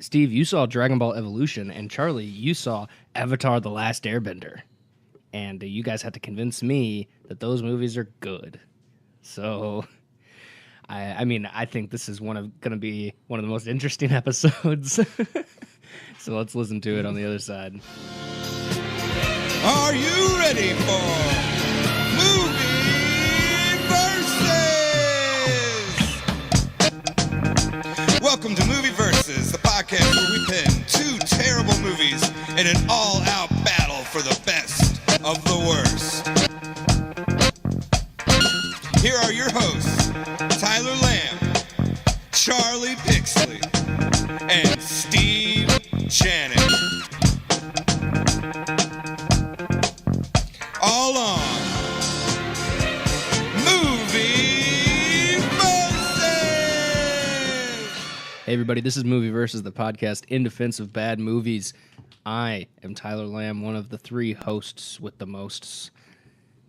Steve, you saw Dragon Ball Evolution, and Charlie, you saw Avatar: The Last Airbender. And you guys had to convince me that those movies are good. So, I think this is going to be one of the most interesting episodes. So let's listen to it on the other side. Are you ready for Movie Versus? Welcome to Movie Versus, the podcast where we pin two terrible movies in an all-out battle for the best of the worst. Here are your hosts, Tyler Lamb, Charlie Pixley, and Steve Janik. All on Movie Versus! Hey everybody, this is Movie Versus, the podcast in defense of bad movies. I am Tyler Lamb, one of the three hosts with the mosts.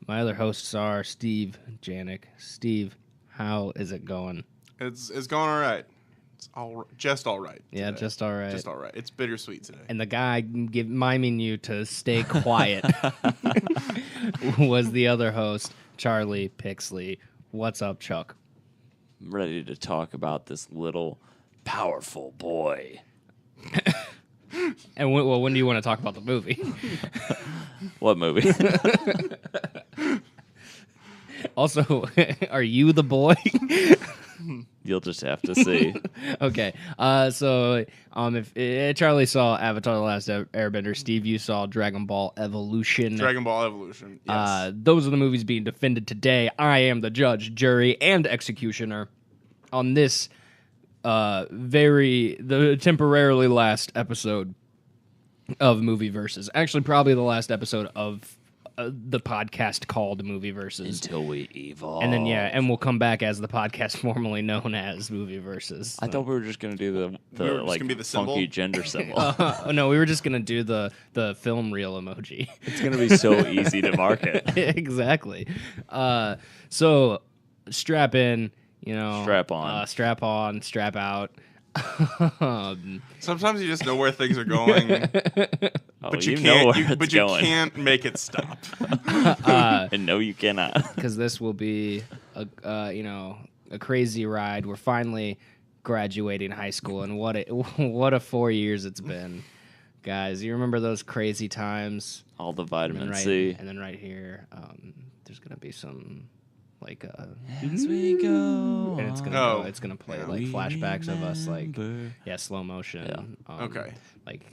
My other hosts are Steve Janik. Steve, how is it going? It's going all right. It's just all right. Yeah, today. just all right. Just all right. It's bittersweet today. And the guy miming you to stay quiet was the other host, Charlie Pixley. What's up, Chuck? I'm ready to talk about this little powerful boy. And when do you want to talk about the movie? What movie? Also, are you the boy? You'll just have to see. Okay. If Charlie saw Avatar: The Last Airbender, Steve, you saw Dragon Ball Evolution. Dragon Ball Evolution. Yes. Those are the movies being defended today. I am the judge, jury, and executioner on this the temporarily last episode of Movie Versus. Actually, probably the last episode of the podcast called Movie Versus. Until we evolve. And then, and we'll come back as the podcast formerly known as Movie Versus. I thought we were just going to do the gonna be the symbol? funky gender symbol. No, we were just going to do the film reel emoji. It's going to be so easy to market. Exactly. So, strap in, Strap on. strap on, strap out. Sometimes you just know where things are going, but you can't make it stop. And no, you cannot. Because this will be a crazy ride. We're finally graduating high school, and what a 4 years it's been, guys. You remember those crazy times? All the vitamin C, and then right here, there's gonna be some. As we go, and it's gonna play like flashbacks of us, slow motion. Yeah. Okay.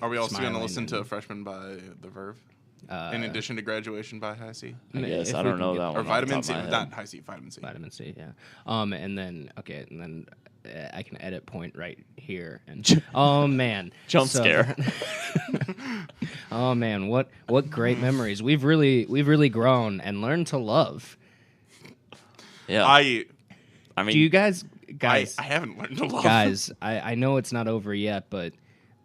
Are we also gonna listen to Freshman by The Verve? In addition to Graduation by High C? I guess I don't know that one. Or Vitamin C, not High C, Vitamin C. Vitamin C, yeah. And then I can edit point right here. And oh man, scare. Oh man, what great memories. We've really grown and learned to love. Yeah. I mean, do you guys? I haven't learned to love. Guys, I know it's not over yet,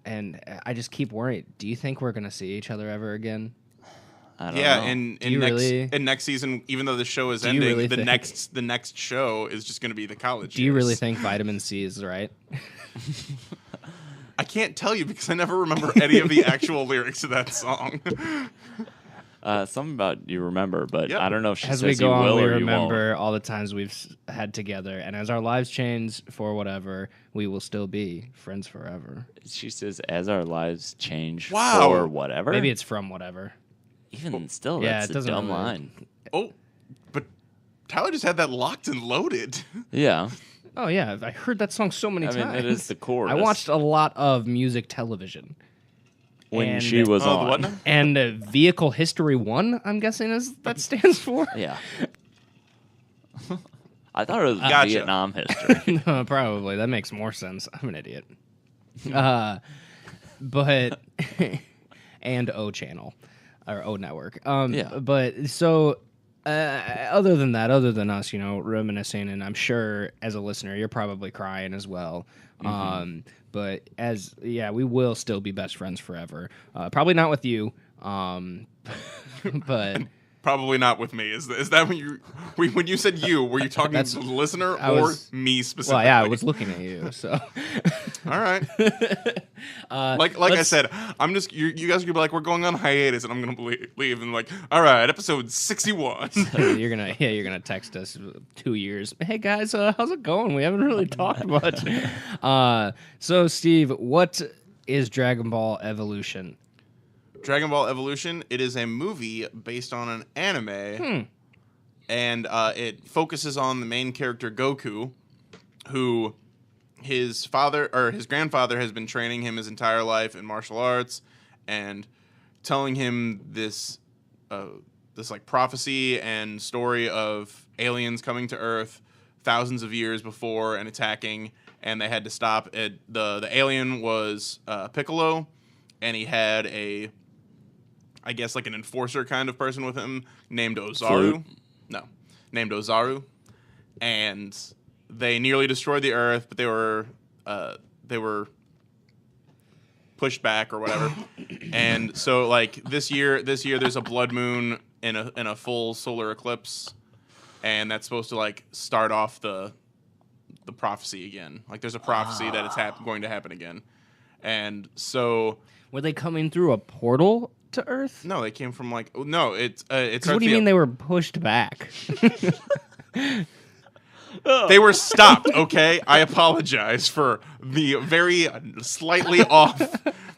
and I just keep worrying. Do you think we're gonna see each other ever again? I don't know. In next season, even though the show is ending, really the next show is just going to be the college. Do you really think Vitamin C is right? I can't tell you because I never remember any of the actual lyrics to that song. Something about you remember, but I don't know if she as says we go you on, will we or remember you won't. all the times we've had together, and as our lives change for whatever, we will still be friends forever. She says, as our lives change Wow. for whatever? Maybe it's from whatever. Even still, Yeah, that's it a doesn't dumb really- line. Oh, but Tyler just had that locked and loaded. Yeah. Oh yeah, I heard that song so many times. I mean, it is the chorus. I watched a lot of music television. When she was the on. what now? And Vehicle History 1, I'm guessing that stands for? Yeah. I thought it was Gotcha. Vietnam history. No, probably. That makes more sense. I'm an idiot. But, and O Channel, or O Network. Yeah. But, so, other than us, reminiscing, and I'm sure as a listener, you're probably crying as well. Mm-hmm. But we will still be best friends forever. Probably not with you, but Probably not with me. Is that when you said you, were you talking to the listener or me specifically? well, yeah, I was looking at you. So, All right. Like I said, I'm just you guys are gonna be like, we're going on hiatus, and I'm gonna leave and like, all right, episode 61. You're gonna text us 2 years. Hey guys, how's it going? We haven't really talked much. So Steve, what is Dragon Ball Evolution? Dragon Ball Evolution. It is a movie based on an anime, and it focuses on the main character Goku, who his grandfather has been training him his entire life in martial arts, and telling him this like prophecy and story of aliens coming to Earth thousands of years before and attacking, and they had to stop it. The alien was Piccolo, and he had I guess like an enforcer kind of person with him named Ozaru. Named Ozaru. And they nearly destroyed the Earth, but they were pushed back or whatever. And so like this year there's a blood moon in a full solar eclipse, and that's supposed to like start off the prophecy again. Like there's a prophecy that it's going to happen again. And so were they coming through a portal to Earth? No, they came from like it's what do you mean they were pushed back? They were stopped, okay? I apologize for the very slightly off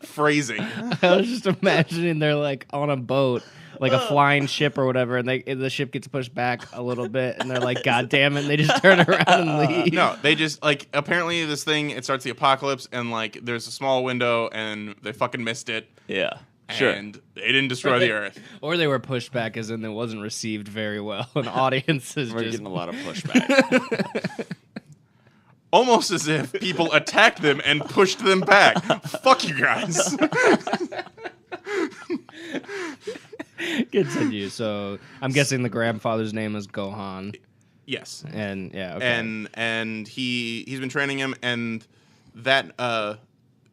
phrasing. I was just imagining they're like on a boat, like a flying ship or whatever, and the ship gets pushed back a little bit, and they're like, God damn it, and they just turn around and leave. No, they just, like, apparently this thing, it starts the apocalypse, and, like, there's a small window, and they fucking missed it. Yeah. Sure. And they didn't destroy the Earth. Or they were pushed back as in it wasn't received very well. And audiences We're just... getting a lot of pushback. Almost as if people attacked them and pushed them back. Fuck you guys. Continue. So I'm guessing the grandfather's name is Gohan. Yes. And yeah, okay. And he's been training him, and that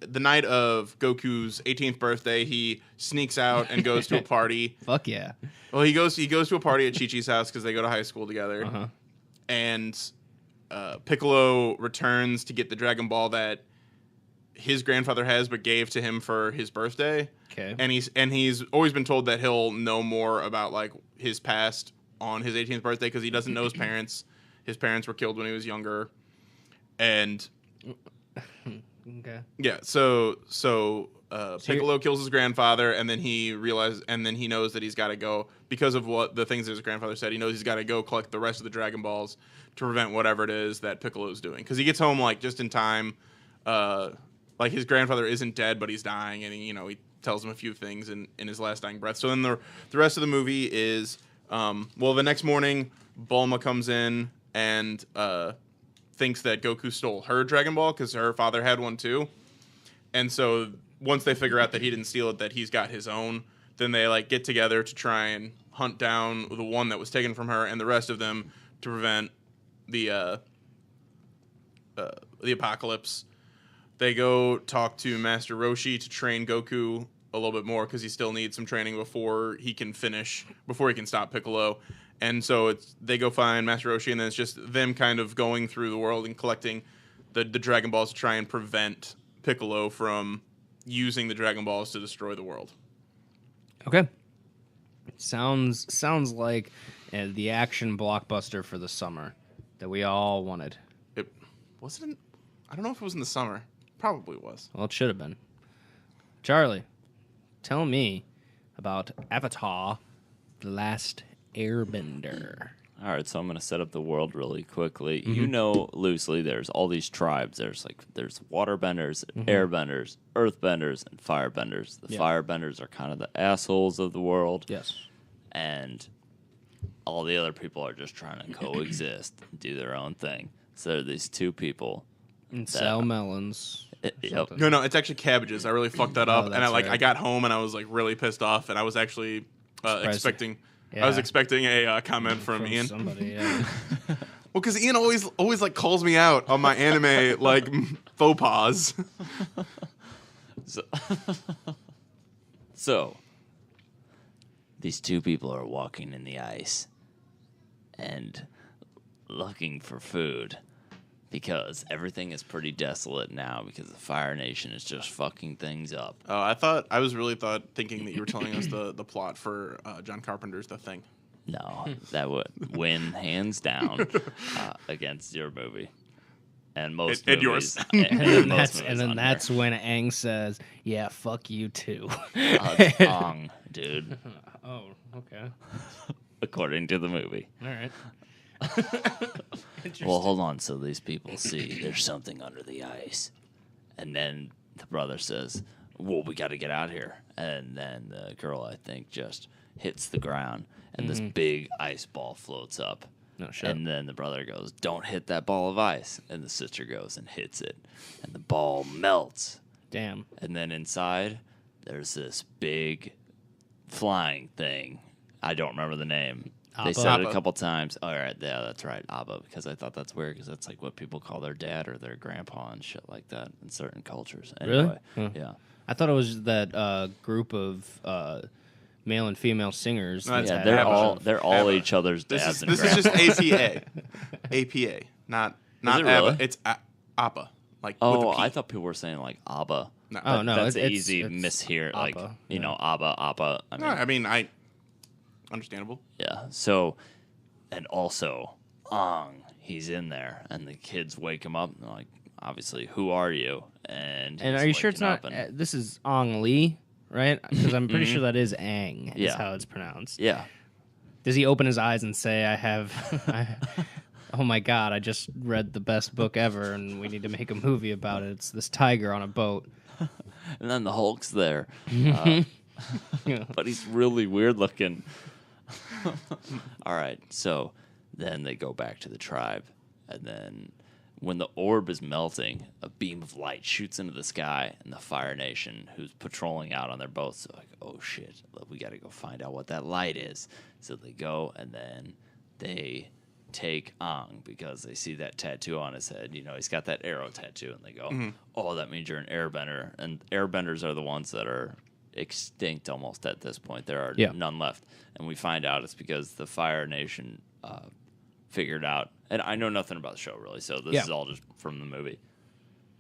the night of Goku's 18th birthday, he sneaks out and goes to a party. Fuck yeah. Well, he goes to a party at Chi-Chi's house because they go to high school together. Uh-huh. And Piccolo returns to get the Dragon Ball that his grandfather has but gave to him for his birthday. Okay. And he's always been told that he'll know more about like his past on his 18th birthday because he doesn't know his parents. His parents were killed when he was younger. And okay. Yeah, so Piccolo kills his grandfather, and then he knows that he's got to go because of what the things that his grandfather said. He knows he's got to go collect the rest of the Dragon Balls to prevent whatever it is that Piccolo's doing. Because he gets home like just in time. Like his grandfather isn't dead, but he's dying, and he tells him a few things in his last dying breath. So then the rest of the movie is the next morning, Bulma comes in and thinks that Goku stole her Dragon Ball because her father had one too. And so once they figure out that he didn't steal it, that he's got his own, then they like get together to try and hunt down the one that was taken from her and the rest of them to prevent the apocalypse. They go talk to Master Roshi to train Goku a little bit more because he still needs some training before he can stop Piccolo. And so they go find Master Roshi, and then it's just them kind of going through the world and collecting the Dragon Balls to try and prevent Piccolo from using the Dragon Balls to destroy the world. Okay. Sounds like the action blockbuster for the summer that we all wanted. It wasn't. I don't know if it was in the summer. Probably was. Well, it should have been. Charlie, tell me about Avatar: The Last Airbender. All right, so I'm going to set up the world really quickly. Mm-hmm. You know, loosely, there's all these tribes. There's waterbenders, airbenders, earthbenders, and firebenders. The firebenders are kind of the assholes of the world. Yes. And all the other people are just trying to coexist and do their own thing. So there are these two people. And sell melons. Yep. No, it's actually cabbages. I really fucked that up. And I got home and I was like really pissed off, and I was actually expecting... Yeah. I was expecting a comment from Ian. Somebody, yeah. Well, because Ian always like calls me out on my anime like faux pas. So these two people are walking in the ice and looking for food because everything is pretty desolate now because the Fire Nation is just fucking things up. Oh, I was really thinking that you were telling us the plot for John Carpenter's The Thing. No, that would win hands down against your movie. And most and movies. yours. And then that's when Aang says, "Yeah, fuck you too." It's Ong, dude. Oh, okay. According to the movie. All right. Well, hold on. So these people see there's something under the ice. And then the brother says, well, we got to get out here. And then the girl, I think, just hits the ground. And this big ice ball floats up. No shit. And then the brother goes, don't hit that ball of ice. And the sister goes and hits it. And the ball melts. Damn. And then inside, there's this big flying thing. I don't remember the name. They said it a couple times. All right, yeah, that's right, Abba, because I thought that's weird, because that's like what people call their dad or their grandpa and shit like that in certain cultures. Anyway, Really? Yeah. I thought it was that group of male and female singers. No, Yeah, It's they're all Abba. each other's dads and This is just APA. APA, not it ABBA. really? It's APA. Like Oh, with a P. I thought people were saying like Abba. No. Oh, no, That's it's easy it's mishear. Like, Abba, you yeah. know, Abba. I mean, No, I mean, I understandable. yeah. So, and also, Ong, he's in there, and the kids wake him up. And they're like, obviously, who are you? And And he's are you sure it's waking not? up and- This is Ong Lee, right? Because I'm pretty sure that is Aang. Is Yeah. how it's pronounced. yeah. Does he open his eyes and say, "Oh my God, I just read the best book ever, and we need to make a movie about it. It's this tiger on a boat." And then the Hulk's there. But he's really weird looking. All right, so then they go back to the tribe. And then when the orb is melting, a beam of light shoots into the sky. And the Fire Nation, who's patrolling out on their boats, are like, oh shit, we got to go find out what that light is. So they go, and then they take Ong because they see that tattoo on his head. You know, he's got that arrow tattoo, and they go, oh, that means you're an airbender. And airbenders are the ones that are extinct almost at this point. There are none left. And we find out it's because the Fire Nation figured out, and I know nothing about the show really, so this is all just from the movie.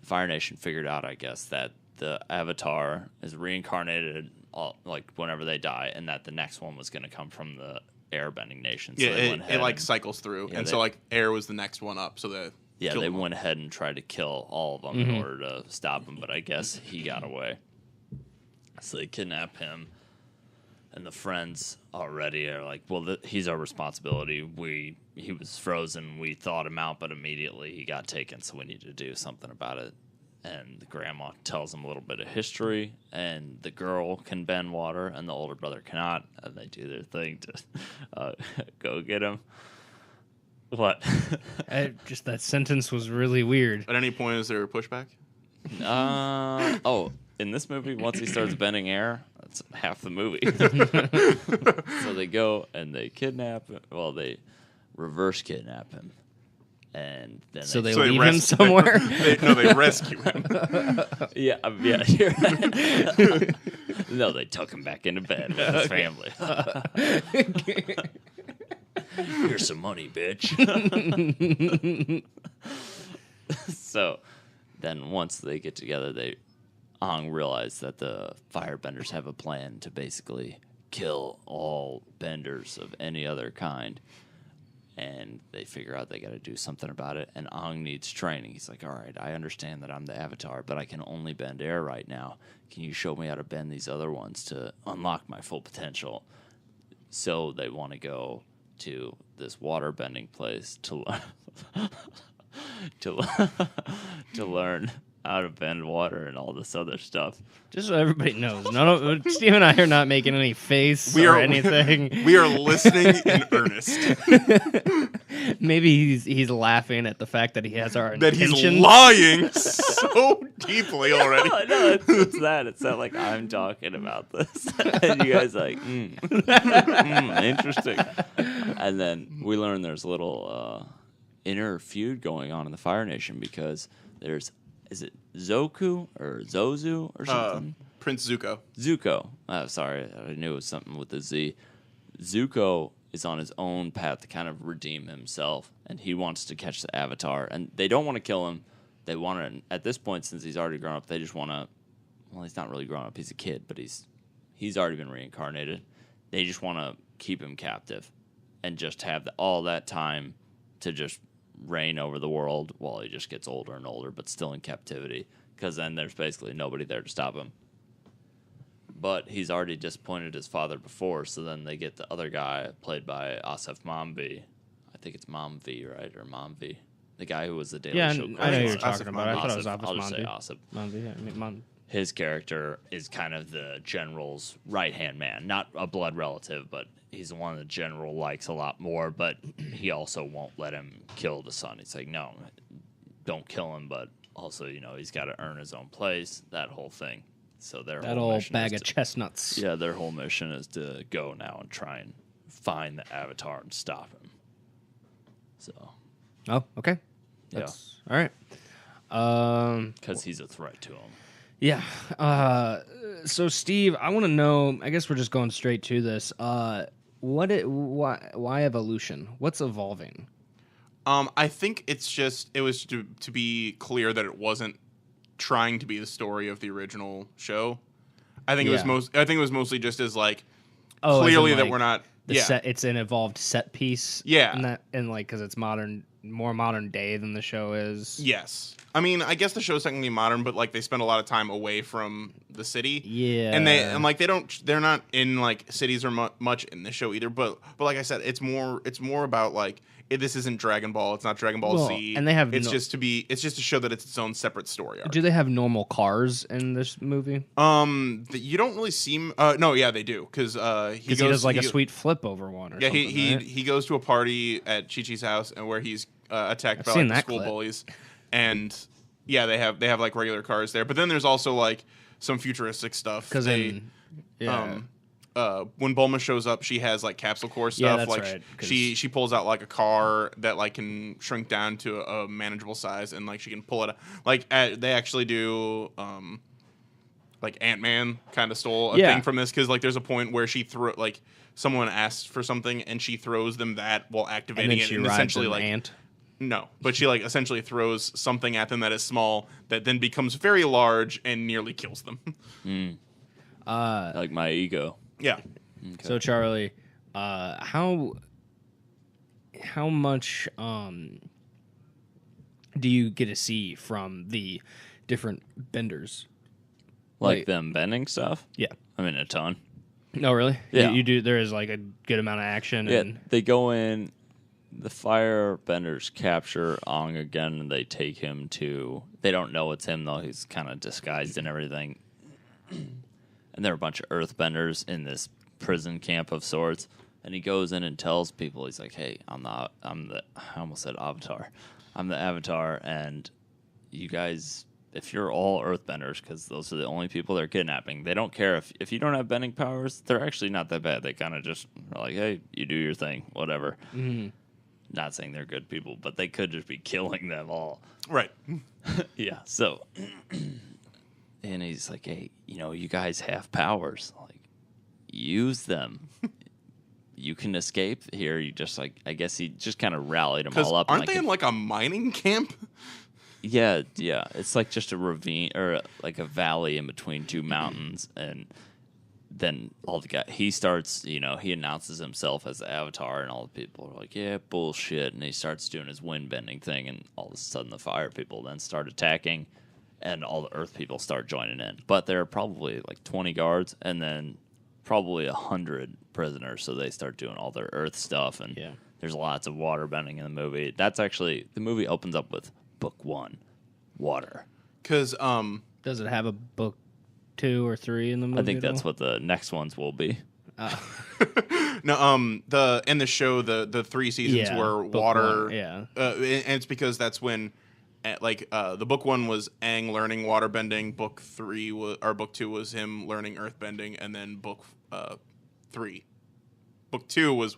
The Fire Nation figured out, I guess, that the Avatar is reincarnated like whenever they die, and that the next one was going to come from the airbending nation. So Yeah, they went it ahead like and- cycles through, Yeah, and they- so like air was the next one up. So they they went ahead and tried to kill all of them in order to stop him, but I guess he got away. So they kidnap him, and the friends already are like, well, he's our responsibility. He was frozen. We thawed him out, but immediately he got taken, so we need to do something about it. And the grandma tells him a little bit of history, and the girl can bend water, and the older brother cannot, and they do their thing to go get him. What? Just that sentence was really weird. At any point, is there a pushback? In this movie, once he starts bending air, that's half the movie. So they go and they kidnap him. Well, they reverse kidnap him. And then So they So they leave him rescue- somewhere. They rescue him. yeah, you're right. No, they took him back into bed with his family. Here's some money, bitch. So then once they get together, Ong realized that the firebenders have a plan to basically kill all benders of any other kind. And they figure out they got to do something about it. And Ong needs training. He's like, all right, I understand that I'm the Avatar, but I can only bend air right now. Can you show me how to bend these other ones to unlock my full potential? So they want to go to this water bending place to learn to learn how to bend water and all this other stuff. Just so everybody knows, Steve and I are not making any face or anything. We are listening in earnest. Maybe he's laughing at the fact that he has our That intentions. he's lying so deeply already. No, it's that. It's that, like, I'm talking about this. And you guys are like, interesting. And then we learn there's a little inner feud going on in the Fire Nation because there's, is it Zoku or Zozu or something? Prince Zuko. Zuko. Sorry, I knew it was something with the Z. Zuko is on his own path to kind of redeem himself, and he wants to catch the Avatar. And they don't want to kill him. They want to, at this point, since he's already grown up, they just want to, well, he's not really grown up. He's a kid, but he's already been reincarnated. They just want to keep him captive and just have all that time to just reign over the world while he just gets older and older, but still in captivity, because then there's basically nobody there to stop him. But he's already disappointed his father before, so then they get the other guy played by Asif Mamvi. I think it's Mamvi, right? Or Mamvi. The guy who was the Daily Show. I know who you're Asif talking about. I thought it was Asif. I'll just say Asif Asif. Mamvi. I mean, His character is kind of the general's right-hand man. Not a blood relative, but he's the one the general likes a lot more, but he also won't let him kill the son. He's like, no, don't kill him, but also, he's got to earn his own place, that whole thing. So that old bag of chestnuts. Yeah, their whole mission is to go now and try and find the Avatar and stop him. So. Oh, okay. That's, yeah. All right. Because he's a threat to him. Yeah. So, Steve, I want to know, I guess we're just going straight to this. Why evolution? What's evolving? I think it was to be clear that it wasn't trying to be the story of the original show. I think it was mostly just as like clearly that we're not it's an evolved set piece. Yeah. And because it's more modern day than the show is. Yes. I mean, I guess the show's technically modern, but like they spend a lot of time away from the city. Yeah. And they're not in like cities or much in the show either, but like I said, it's more about like this isn't Dragon Ball, it's not Dragon Ball Z. And they have just to show that it's its own separate story arc. Do they have normal cars in this movie? You don't really see no, yeah, they do cuz he does like a sweet flip over one or something. Yeah, he goes to a party at Chi-Chi's house and where he's attacked by like the school bullies. And yeah, they have like regular cars there, but then there's also like some futuristic stuff. Because when Bulma shows up, she has like capsule core stuff. That's like right, she pulls out like a car that like can shrink down to a manageable size, and like she can pull it. Like they actually do. Like Ant-Man kind of stole a thing from this, because like there's a point where she someone asks for something and she throws them that while activating it, and essentially like ant. No, but she like essentially throws something at them that is small that then becomes very large and nearly kills them. Like my ego. Yeah. Okay. So Charlie, how much do you get to see from the different benders? Like them bending stuff? Yeah. I mean, a ton. No, really? Yeah. You do. There is like a good amount of action. Yeah, And they go in. The firebenders capture Aang again, and they take him to... They don't know it's him, though. He's kind of disguised and everything. And there are a bunch of earthbenders in this prison camp of sorts. And he goes in and tells people, he's like, hey, I almost said Avatar. I'm the Avatar, and you guys... If you're all earthbenders, because those are the only people they're kidnapping, they don't care if you don't have bending powers. They're actually not that bad. They kind of just are like, hey, you do your thing, whatever. Mm-hmm. Not saying they're good people, but they could just be killing them all. Right. Yeah. So, and he's like, hey, you guys have powers. Like, use them. You can escape here. You just like, I guess he just kind of rallied them all up. Aren't they in like a mining camp? Yeah. It's like just a ravine or like a valley in between two mountains, and then all the he starts, he announces himself as the Avatar, and all the people are like, yeah, bullshit, and he starts doing his wind bending thing, and all of a sudden the fire people then start attacking, and all the earth people start joining in. But there are probably like 20 guards, and then probably 100 prisoners, so they start doing all their earth stuff, and there's lots of water bending in the movie. That's actually, the movie opens up with Book 1, water. Because does it have a book 2 or 3 in the movie? I think that's what the next ones will be. No, in the show the 3 seasons were water. 1, yeah, and it's because that's when, the book 1 was Aang learning water bending. Book 2 was him learning earth bending, and then book 2 was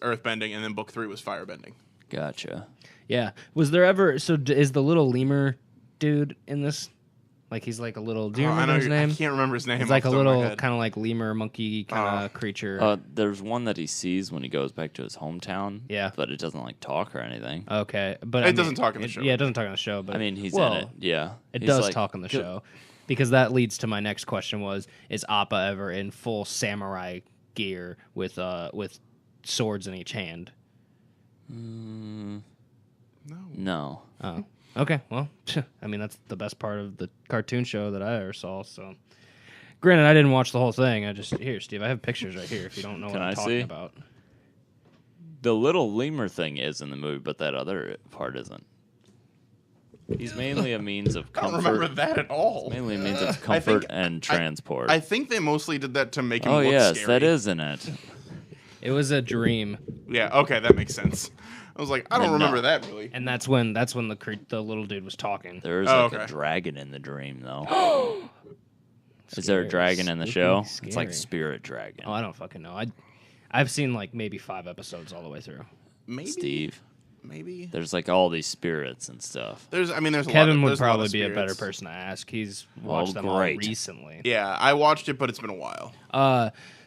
earth bending, and then book 3 was fire bending. Gotcha. Yeah. Was there ever? So is the little lemur dude in this Like he's like a little. Do you I remember know his name? I can't remember his name. It's like a off the top of my little head. kind of like lemur monkey kind of creature. There's one that he sees when he goes back to his hometown. Yeah. But it doesn't like talk or anything. Okay, but It doesn't talk in the show. Yeah, it doesn't talk on the show. But I mean, he's well, in it. Yeah. It He's does like, talk on the show, because that leads to my next question: is Appa ever in full samurai gear with swords in each hand? No. Oh, okay. Well, I mean that's the best part of the cartoon show that I ever saw. So, granted, I didn't watch the whole thing. Here, Steve. I have pictures right here. If you don't know what Can I'm I talking see? about. The little lemur thing is in the movie, but that other part isn't. He's mainly a means of I don't comfort. remember that at all. Mainly a means of comfort and I transport. I think they mostly did that to make him oh look yes, scary. that is in it. It was a dream, Yeah, okay, that makes sense. I was like, I don't No. remember that really. and that's when the little dude was talking. There is Oh, like okay. a dragon in the dream, though. Is there a Scary. dragon in the Spooky show? It's like scary. spirit dragon. Oh, I don't fucking know. I've seen like maybe 5 episodes all the way through. Maybe. Steve, Maybe. there's like all these spirits and stuff. There's a lot Kevin of, would there's a lot probably of be a better spirits. person to ask. He's Well, watched them all great. recently. Yeah, I watched it, but it's been a while.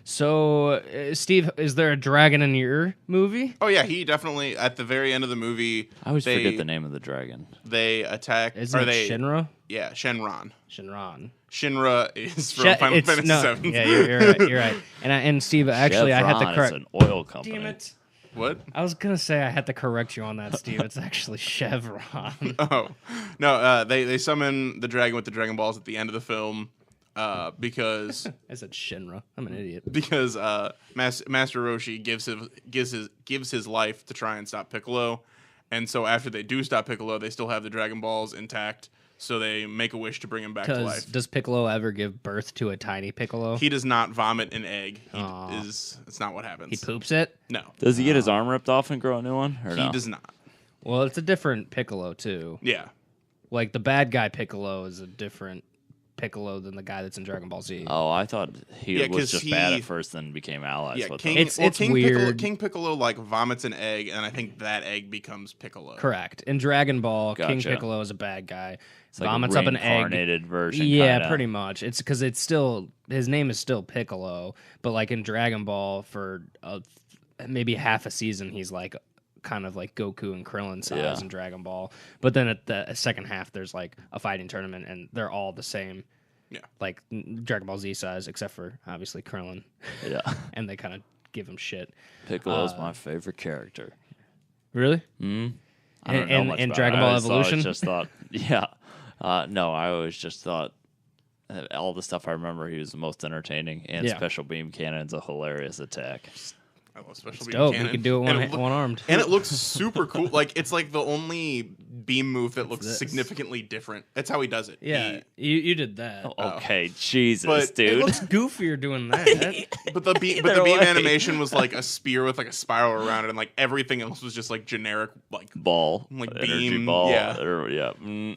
So Steve, is there a dragon in your movie? Oh yeah, he definitely at the very end of the movie. I always they, forget the name of the dragon. They attack. Isn't or it they? Shinra? Yeah, Shenron. Shinran. Shinra is from Final Fantasy VII. Yeah, you're right. You're right. And Steve, actually, I had to Chevron is correct. an oil company. Damn it! What? I was gonna say I had to correct you on that, Steve. It's actually Chevron. Oh no, they summon the dragon with the Dragon Balls at the end of the film because I said Shinra. I'm an idiot. because Master Roshi gives his life to try and stop Piccolo, and so after they do stop Piccolo, they still have the Dragon Balls intact. So they make a wish to bring him back to life. Does Piccolo ever give birth to a tiny Piccolo? He does not vomit an egg. Aw. It's not what happens. He poops it? No, Does he get his arm ripped off and grow a new one? Or he no? does not. Well, it's a different Piccolo, too. Yeah. Like, the bad guy Piccolo is a different Piccolo than the guy that's in Dragon Ball Z. Oh, I thought he Yeah, was 'cause just bad he- at first, then became allies Yeah, with King, them. It's King weird. Piccolo, King Piccolo like vomits an egg, and I think that egg becomes Piccolo. Correct. In Dragon Ball, King Gotcha. Piccolo is a bad guy. It's like Vomits a up an egg. reincarnated version. Yeah, kinda. pretty much. It's because it's still his name is still Piccolo, but like in Dragon Ball, for maybe half a season, he's like kind of like Goku and Krillin size Yeah. in Dragon Ball. But then at the second half, there's like a fighting tournament, and they're all the same. Yeah. Like Dragon Ball Z size, except for obviously Krillin, Yeah. and they kind of give him shit. Piccolo's my favorite character. Really? I don't know much in about Dragon it. Ball I always Evolution? just thought, yeah. No, I always just thought all the stuff I remember, he was the most entertaining, and Yeah. special beam cannon's a hilarious attack. I love special beam Dope. cannon. You can do it And one armed. And it looks super cool. Like it's like the only beam move that looks this. significantly different. That's how he does it. Yeah, He- you did that. Okay, Jesus, But it dude. It looks goofier doing that. but the beam Either way. animation was like a spear with like a spiral around it, and like everything else was just like generic. Like Ball, Like energy beam, ball, yeah. yeah.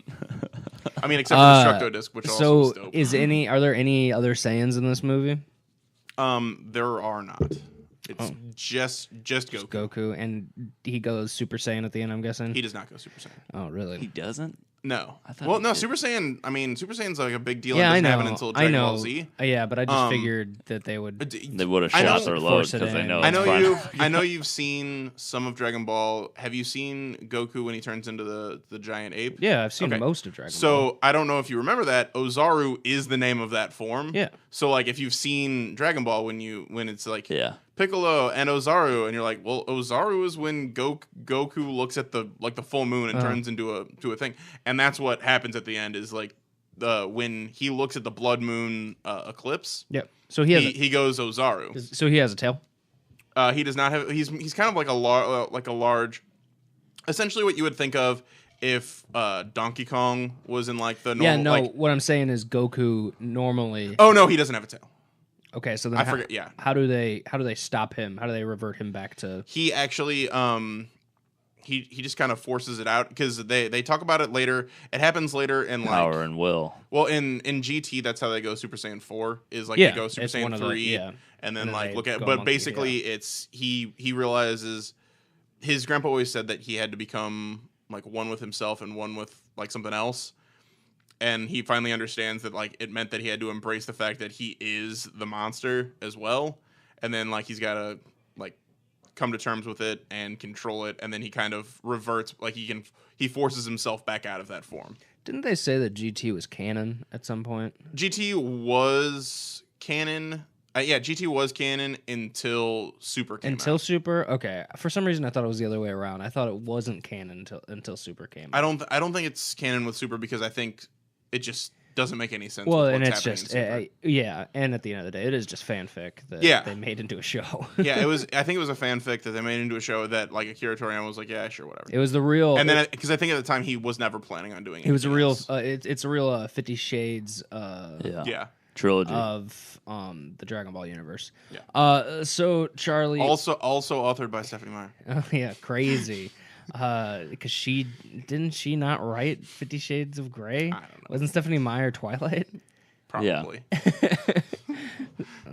I mean, except for the Structo disc, which also So, was dope. are there any other Saiyans in this movie? There are not. It's just Goku. Goku, and he goes Super Saiyan at the end. I'm guessing. He does not go Super Saiyan. Oh, really? He doesn't. No. thought Well, he no, did. Super Saiyan. I mean, Super Saiyan's like a big deal. yeah, I and know. doesn't happen until I Dragon know. Ball Z. Yeah, but I just Um, figured that they would. They would have I know- shot their load Force it because they in. know. I it's know final. I know you've seen some of Dragon Ball. Have you seen Goku when he turns into the giant ape? Yeah, I've seen Okay. most of Dragon Ball. So I don't know if you remember that Ozaru is the name of that form. Yeah. So like if you've seen Dragon Ball when it's like Yeah. Piccolo and Ozaru, and you're like, well, Ozaru is when Goku looks at the full moon and turns into a thing, and that's what happens at the end is like when he looks at the blood moon eclipse. Yep. So he has. He goes Ozaru. So he has a tail. He does not have. He's kind of like a large, essentially what you would think of if Donkey Kong was in like the normal. Yeah. No. Like, What I'm saying is Goku normally. oh no, he doesn't have a tail. Okay. So then I forget. Yeah, How do they stop him? How do they revert him back to? he actually he just kind of forces it out because they talk about it later. It happens later in like Power and will. well in GT that's how they go Super Saiyan 4 is like Yeah, they go Super it's one Saiyan of the- 3 yeah. and then And then like they look at go but monkey, basically it's he realizes his grandpa always said that he had to become like one with himself and one with like something else. and he finally understands that like it meant that he had to embrace the fact that he is the monster as well, and then like he's got to like come to terms with it and control it, and then he kind of reverts, like he forces himself back out of that form. Didn't they say that GT was canon at some point? GT was canon. Yeah, GT was canon until Super came out. Super? Okay. For some reason, I thought it was the other way around. I thought it wasn't canon until Super came out. I don't think it's canon with Super because I think it just doesn't make any sense. Well, with and what's it's happening just yeah. And at the end of the day, it is just fanfic that they made into a show. Yeah, it was. I think it was a fanfic that they made into a show that like Akira Toriyama was like, yeah, sure, whatever. It was the real, and then because I think at the time he was never planning on doing it. It was a real. It's a real 50 Shades. Trilogy of the Dragon Ball universe. Yeah. So Charlie also authored by Stephanie Meyer. Oh yeah, crazy. Because she not write 50 Shades of Grey? I don't know. Wasn't Stephanie Meyer Twilight? Probably.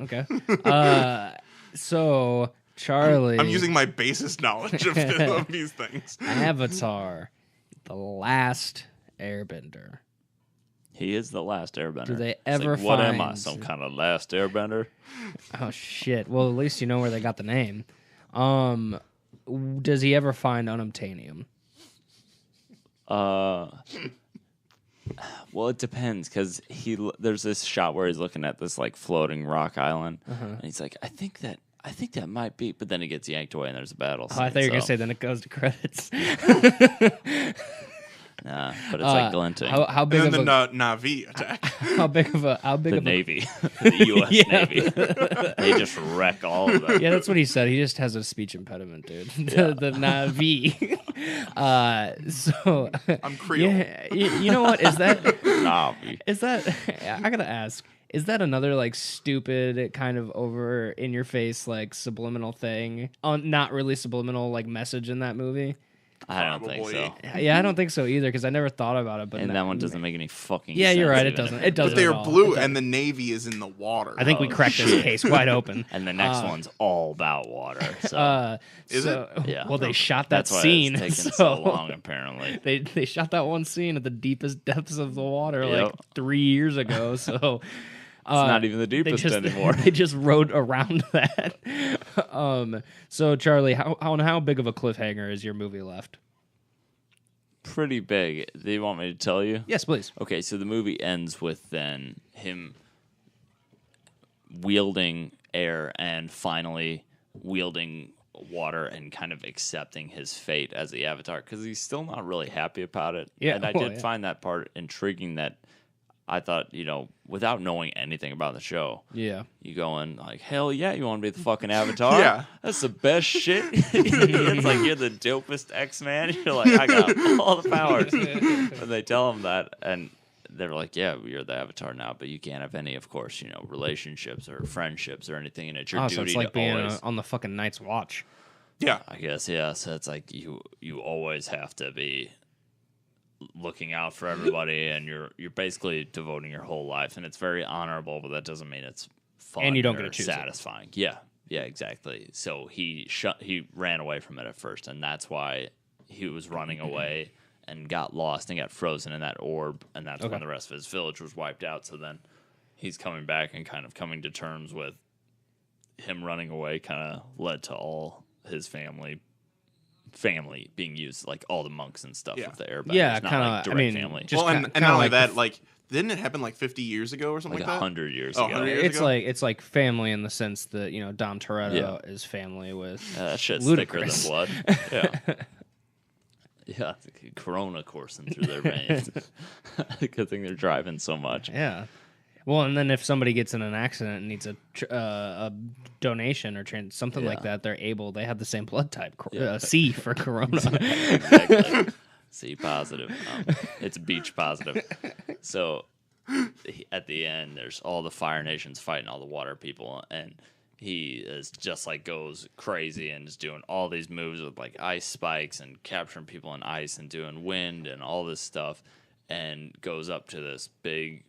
Okay. So Charlie, I'm using my basest knowledge of these things. Avatar, The Last Airbender. He is the last Airbender. Do they It's ever like, what am I, find- some kind of last Airbender? Oh shit. Well, at least you know where they got the name. Does he ever find unobtainium? Well, it depends because there's this shot where he's looking at this like floating rock island, and he's like, I think that might be, but then he gets yanked away and there's a battle. Oh, I thought you were gonna say then it goes to credits. Nah, but it's like glinting. How big And of then a the Na'vi attack. how big of the Navy, the U.S. Navy, they just wreck all of them. Yeah, that's what he said. He just has a speech impediment, dude. The Na'vi. So I'm Creole. Yeah, you know what is that? Na'vi. Is that? I gotta ask. Is that another like stupid kind of over in your face like subliminal thing? Not really subliminal like message in that movie. I don't think so. Yeah, I don't think so either because I never thought about it. But And that one doesn't make any fucking Yeah, sense. you're right. It even doesn't. if It doesn't. But they at are all. blue, and the Navy is in the water. I think we cracked this case wide open. And the next one's all about water. So Is it? yeah. Well, they shot that that's why scene. it's taken so so long, apparently. They shot that one scene at the deepest depths of the water like Yep. 3 years ago. So It's not even the deepest anymore. They just rode around that. So Charlie, how big of a cliffhanger is your movie left? Pretty big. Do you want me to tell you? Yes, please. Okay, so the movie ends with then him wielding air and finally wielding water and kind of accepting his fate as the Avatar because he's still not really happy about it. Yeah, and I well, did yeah. find that part intriguing that I thought, without knowing anything about the show, Yeah. you going like, hell yeah, you want to be the fucking Avatar? Yeah. That's the best shit. It's like you're the dopest X-Man. You're like, I got all the powers. And they tell him that, and they're like, yeah, you're the Avatar now, but you can't have any, of course, relationships or friendships or anything, and it's your duty So it's like to being always... on the fucking Night's Watch. Yeah. I guess, yeah. So it's like you always have to be looking out for everybody, and you're basically devoting your whole life, and it's very honorable, but that doesn't mean it's fun And you don't or get to choose it. satisfying. Yeah, exactly. So he ran away from it at first, and that's why he was running away and got lost and got frozen in that orb, and that's when the rest of his village was wiped out. So then he's coming back and kind of coming to terms with him running away kind of led to all his family being used, like all the monks and stuff Yeah. of the Airbenders. Yeah, not kinda, like direct I mean, family. just Well, and kinda not only like that, like, didn't it happen like 50 years ago or something like like that? 100 years Oh, ago. 100 years It's ago? like family in the sense that Dom Toretto is family with That shit's Ludacris. thicker than blood. Yeah, Corona coursing through their veins. Good thing they're driving so much. Yeah. Well, and then if somebody gets in an accident and needs a donation or something like that, they have the same blood type, C for Corona. Exactly. C positive. It's beach positive. So at the end, there's all the Fire Nations fighting all the water people, and he is just like goes crazy and is doing all these moves with like ice spikes and capturing people in ice and doing wind and all this stuff, and goes up to this big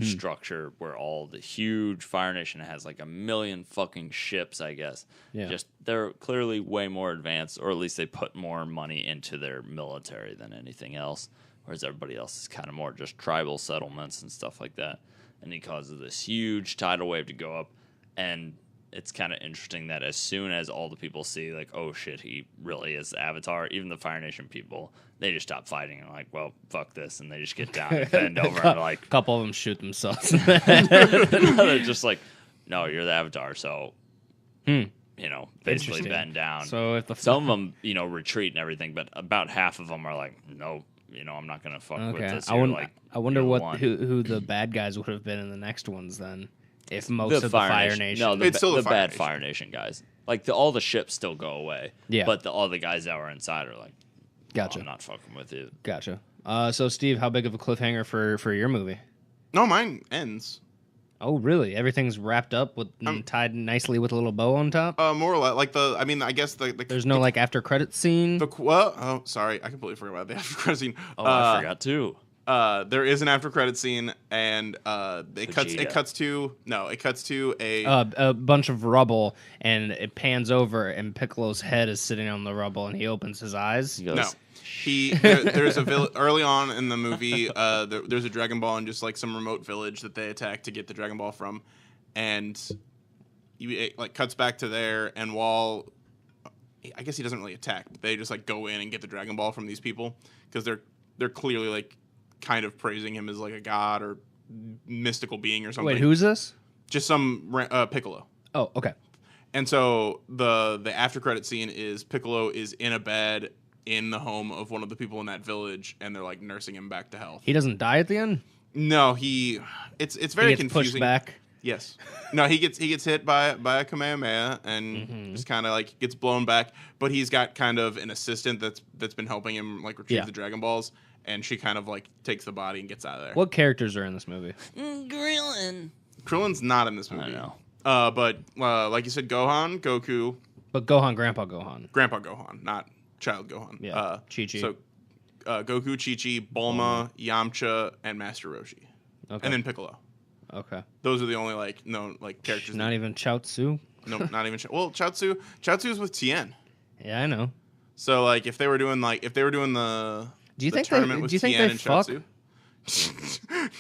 structure where all the huge Fire Nation has like 1 million fucking ships, I guess. Yeah. Just they're clearly way more advanced, or at least they put more money into their military than anything else. whereas everybody else is kind of more just tribal settlements and stuff like that. And he causes this huge tidal wave to go up, and it's kind of interesting that as soon as all the people see, like, oh shit, he really is the Avatar, even the Fire Nation people, they just stop fighting and like, well, fuck this, and they just get down and bend over and like, a couple of them shoot themselves. they're just like, no, you're the Avatar, so basically bend down. So if some of them, retreat and everything, but about half of them are like, no, I'm not gonna fuck with this. I wonder who the bad guys would have been in the next ones then. If most of the Fire Nation. No, It's still the the bad Fire Fire Nation guys. Like all the ships still go away. Yeah. But all the guys that were inside are like, gotcha. I'm not fucking with you. Gotcha. So Steve, how big of a cliffhanger for your movie? No, mine ends. Oh, really? Everything's wrapped up with tied nicely with a little bow on top. More or less, like I guess the There's no like after credit scene. Oh, sorry, I completely forgot about the after credit scene. Oh, I forgot too. There is an after credit scene, and it cuts to a bunch of rubble, and it pans over, and Piccolo's head is sitting on the rubble, and he opens his eyes. He goes, no. There's a early on in the movie. There's a Dragon Ball in just like some remote village that they attack to get the Dragon Ball from, and it like cuts back to there. And while I guess he doesn't really attack, but they just like go in and get the Dragon Ball from these people because they're clearly like kind of praising him as like a god or mystical being or something. Wait, who's this? Just some Piccolo. Oh, okay. And so the after credit scene is Piccolo is in a bed in the home of one of the people in that village, and they're like nursing him back to health. He doesn't die at the end? No, it's very he gets confusing. Pushed back. Yes. No, he gets hit by a Kamehameha and just kind of like gets blown back, but he's got kind of an assistant that's been helping him like retrieve the Dragon Balls, and she kind of like takes the body and gets out of there. What characters are in this movie? Krillin's not in this movie. I know. But like you said, Gohan, Goku, But Gohan, Grandpa Gohan, not Child Gohan. Yeah. Chi-Chi. So Goku, Chi-Chi, Bulma, Yamcha, and Master Roshi. Okay. And then Piccolo. Okay. Those are the only characters. Not even Chaozu? No, not even. Well, Chaozu's with Tien. Yeah, I know. So like if they were doing the Do you think tournament with Tien and fuck? Chaozu.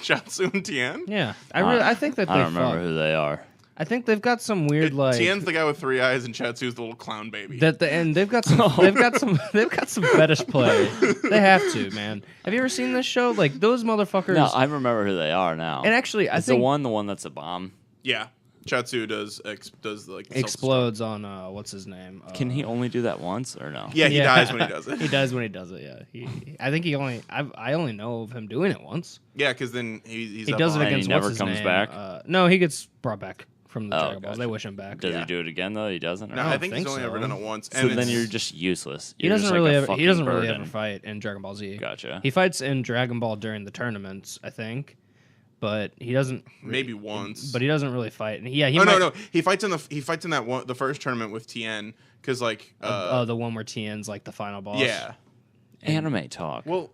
Chaozu and Tien? Yeah. I think that they I don't fuck. remember who they are. I think they've got some weird like Tien's the guy with 3 eyes and Chaozu's the little clown baby. and they've got some they've got some fetish play. They have to, man. Have you ever seen this show? Like those motherfuckers. No, I remember who they are now. And actually, I It's think the one that's a bomb. Yeah. Chaozu does like explodes on what's his name? Can he only do that once or no? Yeah, he dies when he does it. He dies when he does it. Yeah, I think I only know of him doing it once. Yeah, because then he does it And against he never what's his comes name? back? No, he gets brought back from the Dragon Balls. gotcha. They wish him back. Does Yeah. he do it again though? He doesn't. Or No, I I don't think think he's only so. ever done it once. So And then it's- you're just useless. He You're doesn't just really like a ever. He fucking doesn't really burden. ever fight in Dragon Ball Z. Gotcha. He fights in Dragon Ball during the tournaments, I think, but he doesn't. maybe once. But he doesn't really fight. And he Oh might, no, he fights in that one, the first tournament with Tien because like the one where Tien's like the final boss. yeah. Anime talk. Well,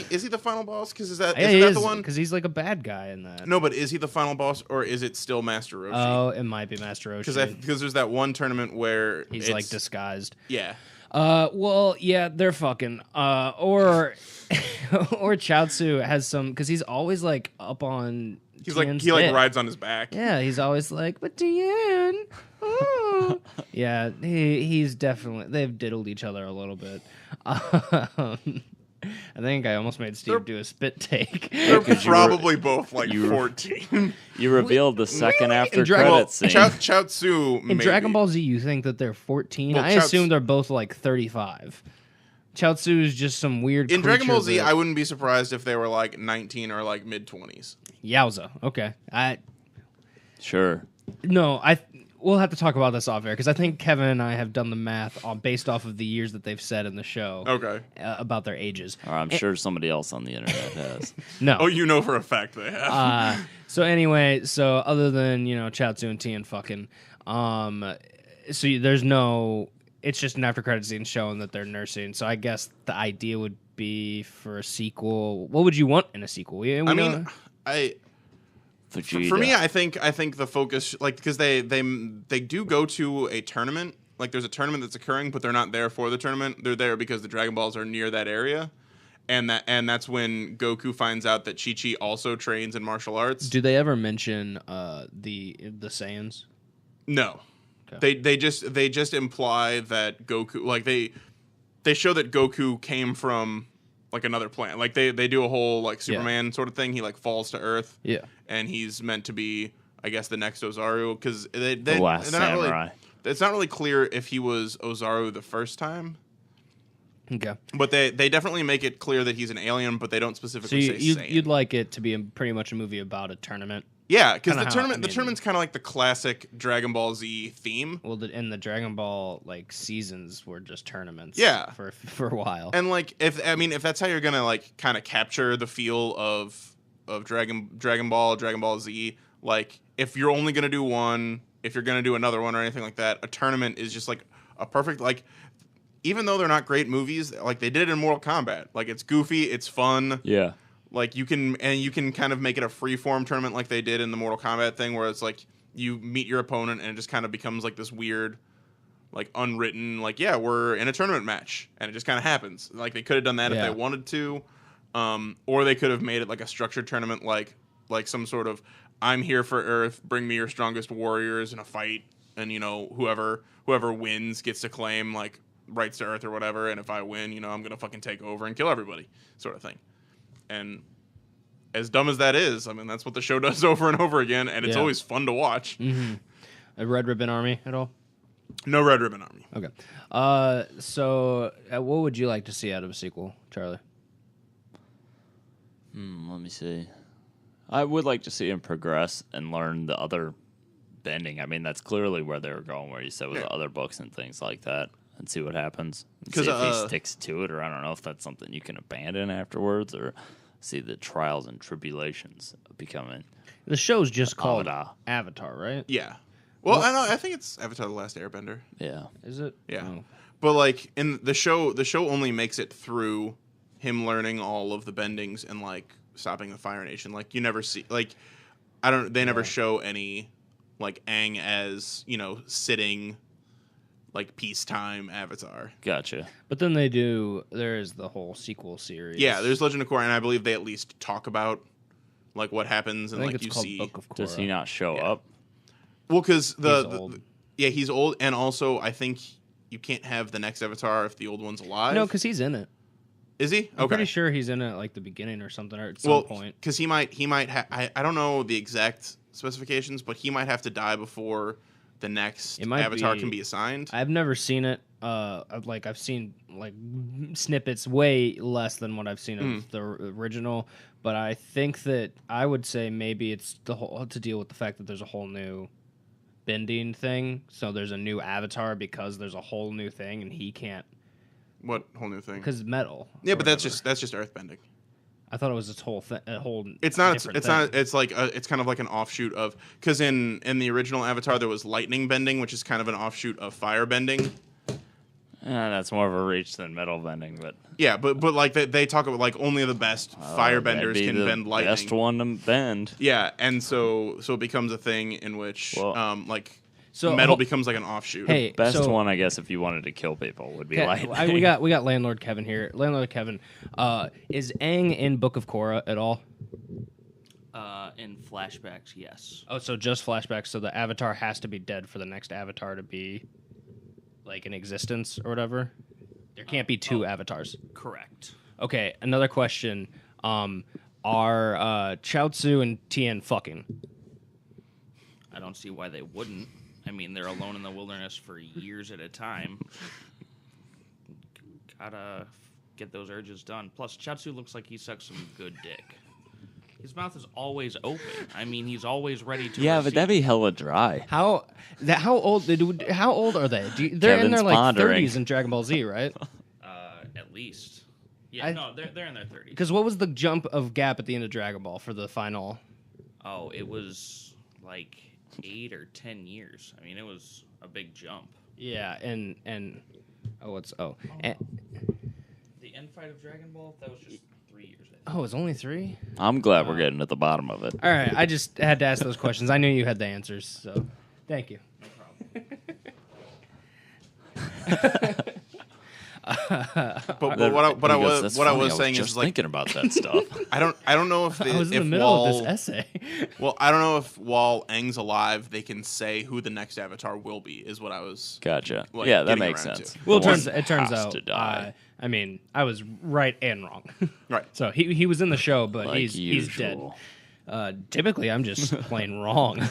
is he the final boss? Because is that Yeah, he is, the one? because he's like a bad guy in that. No, but is he the final boss or is it still Master Roshi? Oh, it might be Master Roshi. Because there's that one tournament where He's it's- like disguised. yeah. Well, yeah, they're fucking. Or Chaozu has some because he's always like up on. He Tien's like dick. rides on his back. Yeah, he's always like, but Tien. Oh. Yeah, he's definitely they've diddled each other a little bit. I think I almost made Steve do a spit take. They're Because probably both like you were- 14. You revealed the second after In Dragon- credit scene. Chaozu In maybe. Dragon Ball Z, you think that they're 14? Well, I assume they're both like 35. Chaozu is just some weird. In Dragon Ball creature Z, that- I wouldn't be surprised if they were like 19 or like mid 20s. Yowza. Okay. Sure. We'll have to talk about this off air because I think Kevin and I have done the math based off of the years that they've said in the show. Okay. About their ages. Or I'm sure somebody else on the internet has. No. Oh, you know for a fact they have. So anyway, other than Chaozu and Tien fucking, there's no. It's just an after credit scene showing that they're nursing. So I guess the idea would be for a sequel. What would you want in a sequel? Vegeta. For me, I think the focus, like, because they do go to a tournament. Like, there's a tournament that's occurring, but they're not there for the tournament. They're there because the Dragon Balls are near that area, and that's when Goku finds out that Chi-Chi also trains in martial arts. Do they ever mention the Saiyans? No. Okay. They just imply that Goku, like they show that Goku came from like another planet. Like they do a whole like Superman sort of thing. He like falls to Earth. Yeah. And he's meant to be, I guess, the next Ozaru, because the last samurai. It's not really clear if he was Ozaru the first time. Okay. But they definitely make it clear that he's an alien, but they don't specifically say Saiyan. You'd like it to be pretty much a movie about a tournament. Yeah, because the tournament's kind of like the classic Dragon Ball Z theme. Well, and the Dragon Ball like seasons were just tournaments. Yeah. For a while. And like if that's how you're gonna like kind of capture the feel of Dragon Ball Z, like if you're only gonna do one, if you're gonna do another one or anything like that, a tournament is just like a perfect like. Even though they're not great movies, like they did it in Mortal Kombat, like it's goofy, it's fun. Yeah. Like you can kind of make it a free-form tournament like they did in the Mortal Kombat thing, where it's like you meet your opponent and it just kind of becomes like this weird, like unwritten, like we're in a tournament match and it just kind of happens. Like they could have done that if they wanted to, or they could have made it like a structured tournament, like some sort of I'm here for Earth, bring me your strongest warriors in a fight, and whoever wins gets to claim like rights to Earth or whatever, and if I win, I'm gonna fucking take over and kill everybody, sort of thing. And as dumb as that is, I mean, that's what the show does over and over again, and it's always fun to watch. Mm-hmm. A Red Ribbon Army at all? No Red Ribbon Army. Okay. So what would you like to see out of a sequel, Charlie? Let me see. I would like to see him progress and learn the other bending. I mean, that's clearly where they were going, where you said with the other books and things like that, and see what happens. And see if he sticks to it, or I don't know if that's something you can abandon afterwards, or see the trials and tribulations of becoming. The show's just called Avatar, right? Yeah. Well, I think it's Avatar: The Last Airbender. Yeah. Is it? Yeah. Oh. But like in the show only makes it through him learning all of the bendings and like stopping the Fire Nation. Like you never see they never show any like Aang as, sitting like peacetime Avatar. Gotcha. But then there is the whole sequel series. Yeah, there's Legend of Korra, and I believe they at least talk about like what happens, and like you see. Book of Korra. Does he not show up? Well, because he's old, and also I think you can't have the next Avatar if the old one's alive. No, because he's in it. Is he? I'm pretty sure he's in it at like the beginning or something, or at some point. Because he might I don't know the exact specifications, but he might have to die before the next Avatar can be assigned. I've never seen it. I've seen like snippets, way less than what I've seen of the original. But I think that I would say maybe it's the whole to deal with the fact that there's a whole new bending thing. So there's a new Avatar because there's a whole new thing, and he can't. What whole new thing? Because metal. Yeah, but that's just earthbending. I thought it was this whole thing. It's not. It's not. It's like it's kind of like an offshoot of, because in the original Avatar there was lightning bending, which is kind of an offshoot of fire bending. That's more of a reach than metal bending, but yeah, but like they talk about like only the best firebenders can bend lightning. Best one to bend. Yeah, and so it becomes a thing in which metal becomes like an offshoot. Hey, best one, I guess, if you wanted to kill people, would be lightning. We got Landlord Kevin here. Landlord Kevin, is Aang in Book of Korra at all? In flashbacks, yes. Oh, so just flashbacks. So the Avatar has to be dead for the next Avatar to be like in existence or whatever. There can't be two Avatars. Correct. Okay, another question. Are Chaozu and Tien fucking? I don't see why they wouldn't. I mean, they're alone in the wilderness for years at a time. Gotta get those urges done. Plus, Chaozu looks like he sucks some good dick. His mouth is always open. I mean, he's always ready to. Yeah, receive. but that'd be hella dry. How old are they? They're in their like pondering. 30s in Dragon Ball Z, right? At least. Yeah, no, they're in their 30s. Because what was the jump of gap at the end of Dragon Ball for the final? Oh, it was like 8 or 10 years. I mean, it was a big jump. Yeah, and the end fight of Dragon Ball, that was just 3 years. it's only 3? I'm glad we're getting to the bottom of it. All right, I just had to ask those questions. I knew you had the answers, so thank you. No But what I was saying just is like thinking about that stuff. I don't know if I was in if the middle while, of this essay. Well, I don't know if while Aang's alive, they can say who the next Avatar will be. Is what I was. Gotcha. Like, Yeah, that getting makes around sense. to. Well, The one it turns has out. to die. I mean, I was right and wrong. Right. So he was in the show, but Like he's dead. usual. Typically, I'm just plain wrong.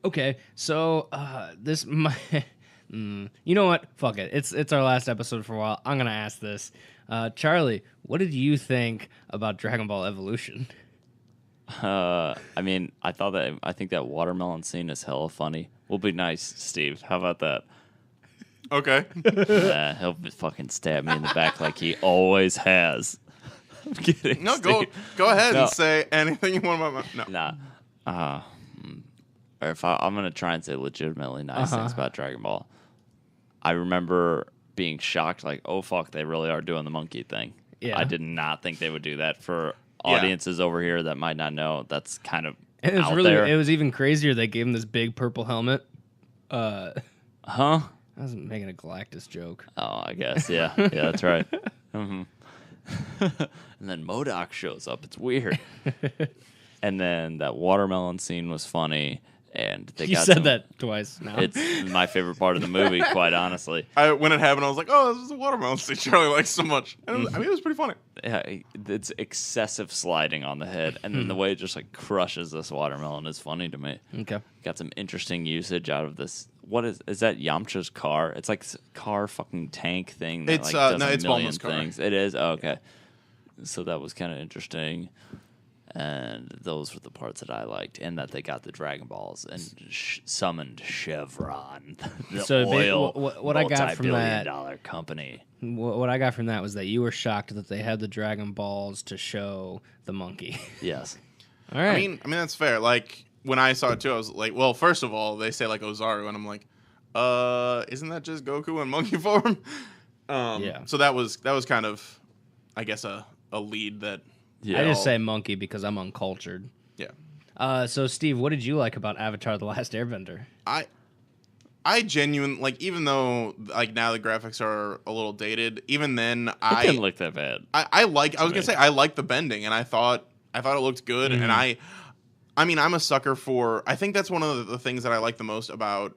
Okay, so this you know what? Fuck it. It's our last episode for a while. I'm gonna ask this, Charlie. What did you think about Dragon Ball Evolution? I mean, I think that watermelon scene is hella funny. We'll be nice, Steve. How about that? Okay. He'll fucking stab me in the back like he always has. I'm kidding. No, Steve. go ahead No. and say anything you want about my. No. Nah. Or if I'm gonna try and say legitimately nice things about Dragon Ball. I remember being shocked, like, oh fuck, they really are doing the monkey thing. Yeah. I did not think they would do that. For audiences over here that might not know, that's kind of And it was out really. there. It was even crazier. They gave him this big purple helmet. Huh? I was making a Galactus joke. Oh, I guess. Yeah. Yeah, that's right. And then MODOK shows up. It's weird. And then that watermelon scene was funny. And they You got said some- that twice now. It's my favorite part of the movie, quite honestly. When it happened, I was like, "Oh, this is a watermelon scene Charlie likes so much." And I mean, it was pretty funny. Yeah, it's excessive sliding on the head, and then the way it just like crushes this watermelon is funny to me. Okay. Got some interesting usage out of this. What is that Yamcha's car? It's like car fucking tank thing. That, It's, like, does no, a it's million Bulma's car. things. It is? Oh, okay. So that was kind of interesting. And those were the parts that I liked, and that they got the Dragon Balls and summoned Chevron, the So oil what I got from that- multi-billion-dollar company. What I got from that was that you were shocked that they had the Dragon Balls to show the monkey. Yes. All right. I mean that's fair. Like when I saw it too, I was like, well, first of all, they say like Ozaru, and I'm like, isn't that just Goku in monkey form? Yeah. So that was kind of, I guess, a lead that. Yeah. I just say monkey because I'm uncultured. Yeah. So Steve, what did you like about Avatar: The Last Airbender? I genuinely like, even though like now the graphics are a little dated, even then It didn't look that bad. I was gonna say I liked the bending, and I thought it looked good, and I mean I'm a sucker for. I think that's one of the things that I like the most about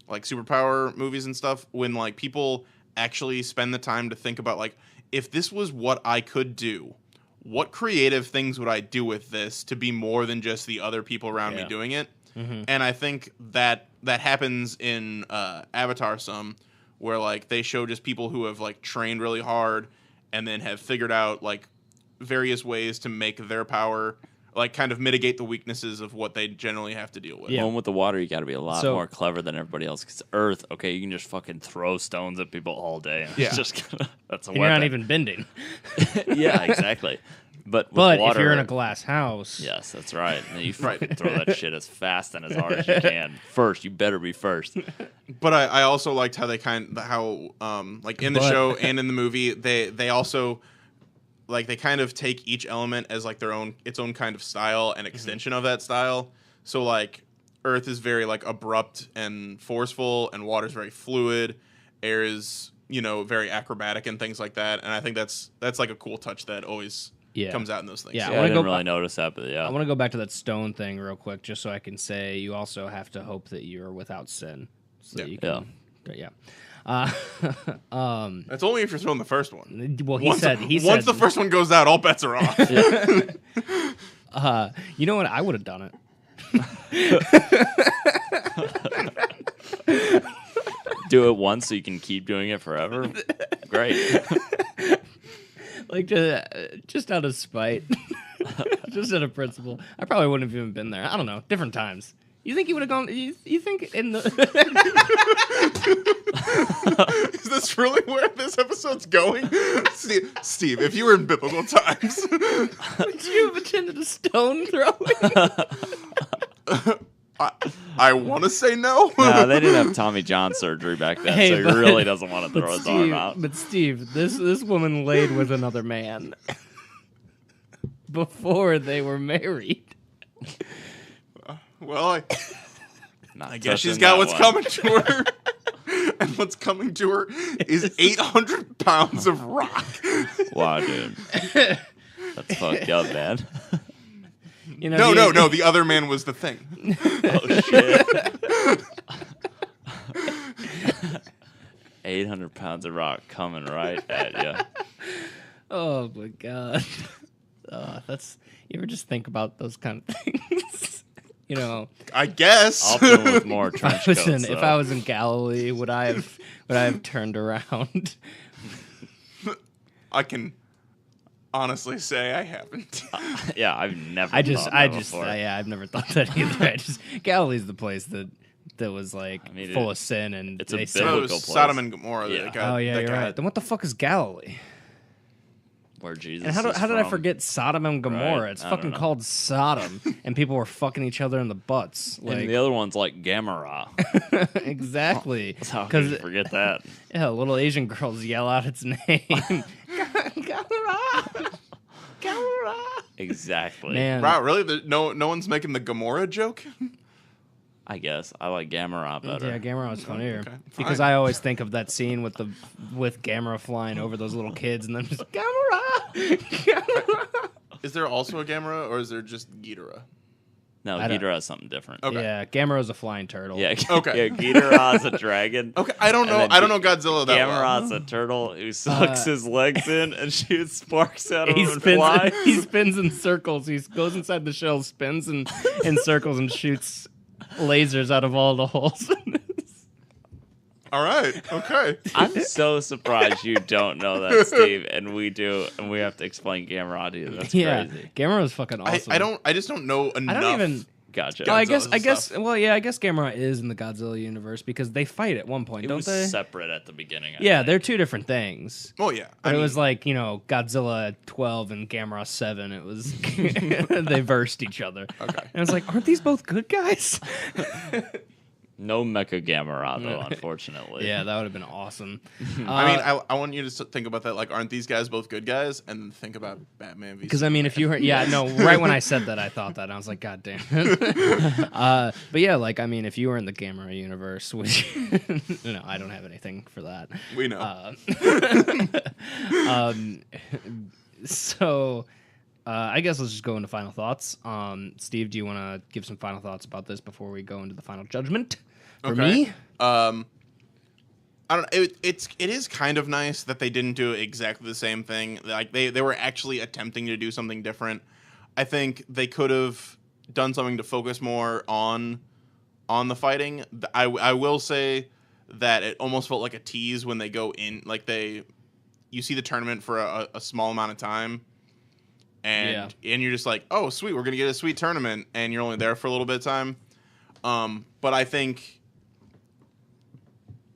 like superpower movies and stuff, when like people actually spend the time to think about like, if this was what I could do, what creative things would I do with this to be more than just the other people around me doing it? And I think that happens in Avatar some, where like they show just people who have like trained really hard and then have figured out like various ways to make their power like kind of mitigate the weaknesses of what they generally have to deal with. Yeah. One with the water, you got to be a lot So- more clever than everybody else. Because Earth, okay, you can just fucking throw stones at people all day. And Yeah. it's just that's a And weapon. you're not even bending. Yeah, exactly. But with But water, if you're in a glass house, yes, that's right. And you fucking throw that shit as fast and as hard as you can. First, you better be first. But I also liked how they like in the But- show and in the movie they also like they kind of take each element as like its own kind of style and extension of that style. So like Earth is very like abrupt and forceful, and water's very fluid. Air is, very acrobatic and things like that. And I think that's like a cool touch that always comes out in those things. Yeah. So- I Yeah, I wanna didn't go really back- notice that, but yeah. I want to go back to that stone thing real quick, just so I can say you also have to hope that you're without sin, so that you can. Yeah. That's only if you're throwing the first one. Well, Once said the first one goes out, all bets are off. You know what? I would have done it. Do it once so you can keep doing it forever. Great. Like just out of spite, just out of principle. I probably wouldn't have even been there. I don't know. Different times. You think you would have gone? You think in the? Is this really where this episode's going? Steve, if you were in biblical times, Would you have attended a stone throwing? I want to say no. Nah, they didn't have Tommy John surgery back then, Hey, so he but- really doesn't want to throw his arm out. But Steve, this woman laid with another man before they were married. Well, Not I guess she's touching got that what's one. coming to her. and what's coming to her is 800 pounds of rock. Wow, dude. That's fucked up, man. You know, No. The other man was the thing. Oh, shit. 800 pounds of rock coming right at you. Oh my god. That's you ever just think about those kind of things? You know, I guess. Often with more trench coats. if I was in Galilee, would I have turned around? I can honestly say I haven't. Yeah, I've never. I've never thought that either. Galilee's the place that was like full of sin, and it's a said, biblical was place. Sodom and Gomorrah. Yeah. That got, oh yeah, that you're got- right. Then what the fuck is Galilee? Where Jesus. And how did I forget Sodom and Gomorrah? Right, It's I don't fucking know. called Sodom, and people were fucking each other in the butts. Like And the other one's like Gamera. exactly, How could you because forget that? yeah, little Asian girls yell out its name. Gomorrah. Exactly. Man, Wow, really? No one's making the Gomorrah joke? I guess I like Gamera better. yeah, Gamera was funnier Okay, because fine. I always think of that scene with Gamera flying over those little kids and then just Gamera. Is there also a Gamera, or is there just Ghidorah? No, I don't- Ghidorah has something different. Okay. Yeah, Gamera's a flying turtle. Yeah. Okay. Yeah, Ghidorah's a dragon. Okay, I don't know. And then I don't know Godzilla that well. Gamera's a turtle who sucks his legs in and shoots sparks out of He him and spins. flies. He spins in circles. He goes inside the shell, spins in circles, and shoots lasers out of all the holes. All right. Okay. I'm so surprised you don't know that, Steve, and we do, and we have to explain Gamera to you. That's yeah, crazy. Gamera's fucking awesome. I just don't know enough. I don't even. Gotcha. Oh, I Godzilla's guess. stuff. Well, yeah, I guess Gamera is in the Godzilla universe because they fight at one point, It don't was they? separate at the beginning. I Yeah, think. they're two different things. Oh yeah. But it was like, Godzilla 12 and Gamera 7. It was they versed each other. Okay. And it's like, aren't these both good guys? No Mecha Gamera though, unfortunately. Yeah, that would have been awesome. I want you to think about that. Like, aren't these guys both good guys? And then think about Batman. v Because if you heard, right when I said that, I thought that. And I was like, God damn. But yeah, if you were in the Gamera universe, which I don't have anything for that. we know. So, I guess let's just go into final thoughts. Steve, do you want to give some final thoughts about this before we go into the final judgment? For me, I don't know. It is kind of nice that they didn't do exactly the same thing. Like they were actually attempting to do something different. I think they could have done something to focus more on the fighting. I will say that it almost felt like a tease when they go in. Like you see the tournament for a small amount of time. And you're just like, oh, sweet, we're going to get a sweet tournament. And you're only there for a little bit of time. But I think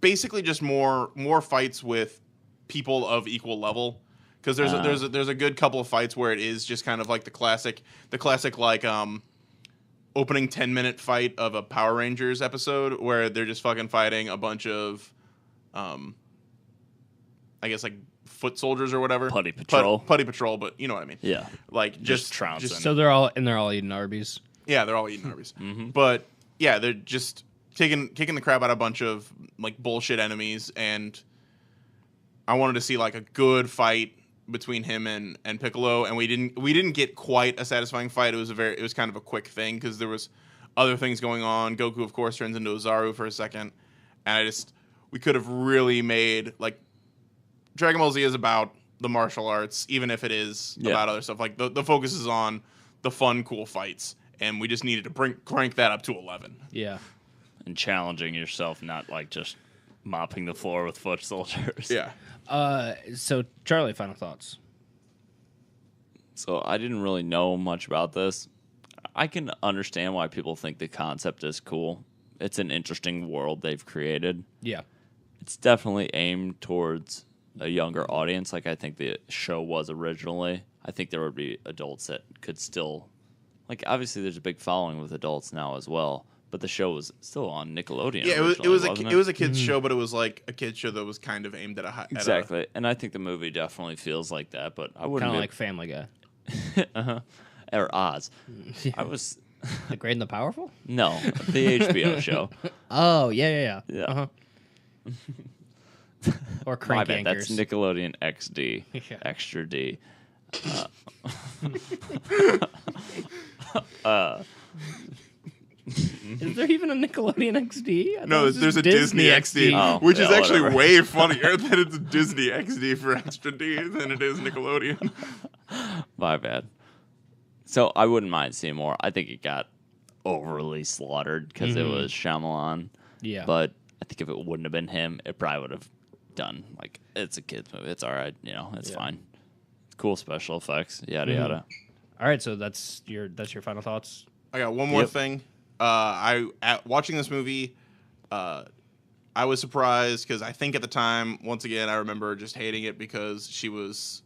basically just more fights with people of equal level. Because there's a good couple of fights where it is just kind of like the classic like opening 10-minute fight of a Power Rangers episode where they're just fucking fighting a bunch of I guess like foot soldiers or whatever. Putty patrol. Putty patrol, but you know what I mean. Yeah. Like just trouncing. so they're all eating Arby's. yeah, they're all eating Arby's. But yeah, they're just kicking the crap out of a bunch of like bullshit enemies, and I wanted to see like a good fight between him and Piccolo, and we didn't get quite a satisfying fight. It was kind of a quick thing because there was other things going on. Goku, of course, turns into Ozaru for a second, and we could have really made like Dragon Ball Z is about the martial arts, even if it is about other stuff. Like the focus is on the fun, cool fights, and we just needed to crank that up to 11. Yeah. And challenging yourself, not like just mopping the floor with foot soldiers. Yeah. So Charlie, final thoughts. So I didn't really know much about this. I can understand why people think the concept is cool. It's an interesting world they've created. Yeah. It's definitely aimed towards a younger audience, like I think the show was originally. I think there would be adults that could still, like, obviously there's a big following with adults now as well, but the show was still on Nickelodeon. Yeah, originally, it was a kids show, but it was like a kids show that was kind of aimed at a high. Exactly, and I think the movie definitely feels like that. But I wouldn't Kind of be- like Family Guy. or Oz. I was The Great and the Powerful? no the HBO show. Oh, yeah. Yeah. Uh-huh. Or My Crank bad. Yankers. That's Nickelodeon XD. Yeah. Extra D. Is there even a Nickelodeon XD? I thought it No, was there's just a Disney XD, Oh, which is yeah, actually whatever. way funnier that it's Disney XD for Extra D than it is Nickelodeon. My bad. So I wouldn't mind seeing more. I think it got overly slaughtered because it was Shyamalan. Yeah. But I think if it wouldn't have been him, it probably would have done, like, it's a kid's movie. It's all right. You know, it's fine. Cool special effects. Yada, yada. All right, so that's your final thoughts. I got one more Yep. thing. Watching this movie, I was surprised because I think at the time, once again, I remember just hating it because she was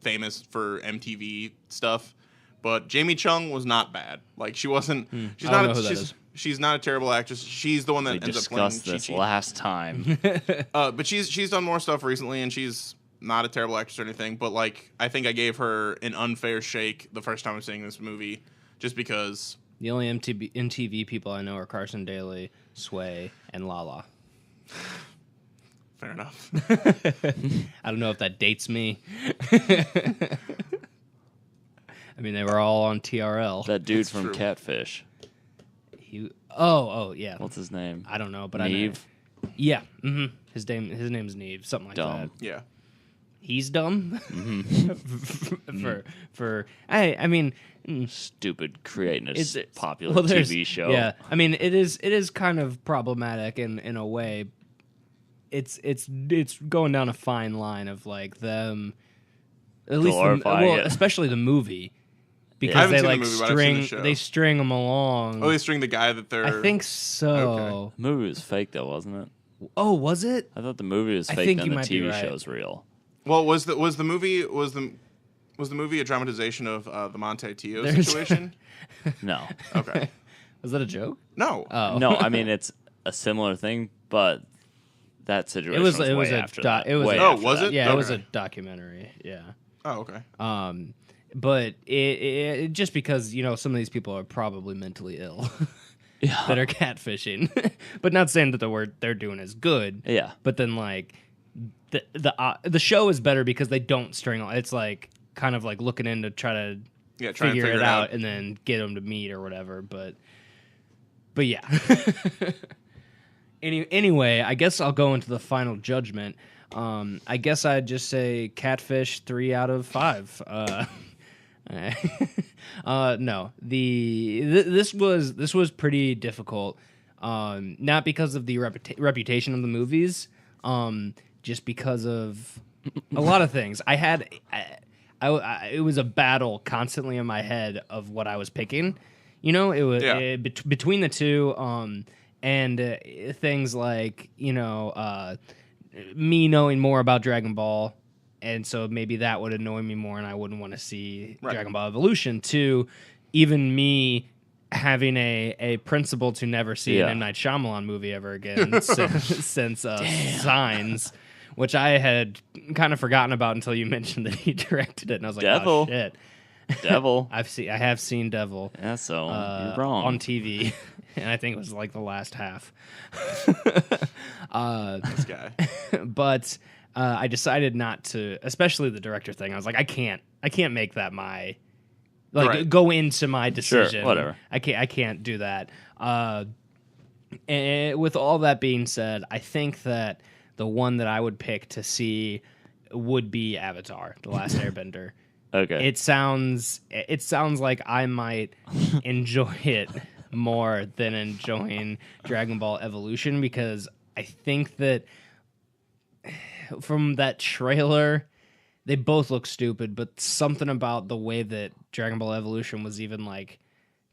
famous for MTV stuff. But Jamie Chung was not bad. Like she wasn't. She's I don't not. know who that is. She's not a terrible actress. She's the one that We ends up playing discussed this Chi-Chi. last time. But she's done more stuff recently, and she's not a terrible actress or anything. But like, I think I gave her an unfair shake the first time I was seeing this movie, just because. The only MTV people I know are Carson Daly, Sway, and Lala. Fair enough. I don't know if that dates me. I mean, they were all on TRL. That dude That's from true. Catfish. Oh, yeah. What's his name? I don't know, but Neve? I know. Yeah. His name's Neve, something like Dumb. that. Yeah. He's dumb. I mean, Stupid creating a it's popular there's- TV show. Yeah, I mean, it is kind of problematic in a way. It's going down a fine line of like them, at least Glorifying it. especially the movie, I because haven't they seen the like movie, but I've seen the show. they string them along. Oh, they string the guy that they're. I think so. Okay. The movie was fake, though, wasn't it? Oh, was it? I thought the movie was I fake, think and you the might be TV right. show's real. Well, was the movie a dramatization of the Monte Tio There's- situation? No. Okay. Was that a joke? No. Oh No, I mean, it's a similar thing, but that situation was it was way a after doc- that. it was Way a- Oh, after was that. it? Yeah, it was a Okay. documentary. Yeah. Oh, okay. But it just because some of these people are probably mentally ill Yeah. that are catfishing, but not saying that the word they're doing is good. Yeah. But then like the show is better because they don't string. It's like kind of like looking in to try to Yeah, trying figure to figure it out and then get them to meet or whatever. But yeah. Anyway, I guess I'll go into the final judgment. I guess I'd just say Catfish 3 out of 5. No, this was pretty difficult. Not because of the reputation of the movies, just because of a lot of things. It was a battle constantly in my head of what I was picking. It was Yeah. between the two, and things like me knowing more about Dragon Ball, and so maybe that would annoy me more, and I wouldn't want to see Right. Dragon Ball Evolution. To even me having a principle to never see Yeah. an M. Night Shyamalan movie ever again since Signs, which I had kind of forgotten about until you mentioned that he directed it, and I was like, Devil. oh shit. Devil. I have seen Devil Yeah, so you're wrong. on TV, and I think it was like the last half. This guy. But I decided not to, especially the director thing. I was like, I can't make that my Right. go into my decision. whatever. I can't do that. And with all that being said, I think that the one that I would pick to see would be Avatar: The Last Airbender. Okay. It sounds like I might enjoy it more than enjoying Dragon Ball Evolution, because I think that from that trailer, they both look stupid, but something about the way that Dragon Ball Evolution was even like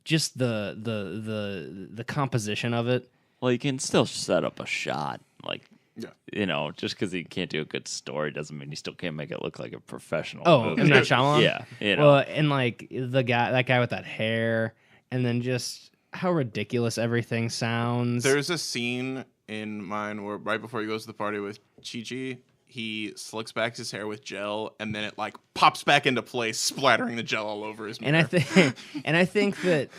just the composition of it. Well, you can still set up a shot. Like, Yeah. just because he can't do a good story doesn't mean he still can't make it look like a professional Oh, movie. M. Night Shyamalan? Yeah. Well, and like that guy with that hair, and then just how ridiculous everything sounds. There's a scene in mine where right before he goes to the party with Chi-Chi, he slicks back his hair with gel, and then it like pops back into place, splattering the gel all over his mirror. And I think that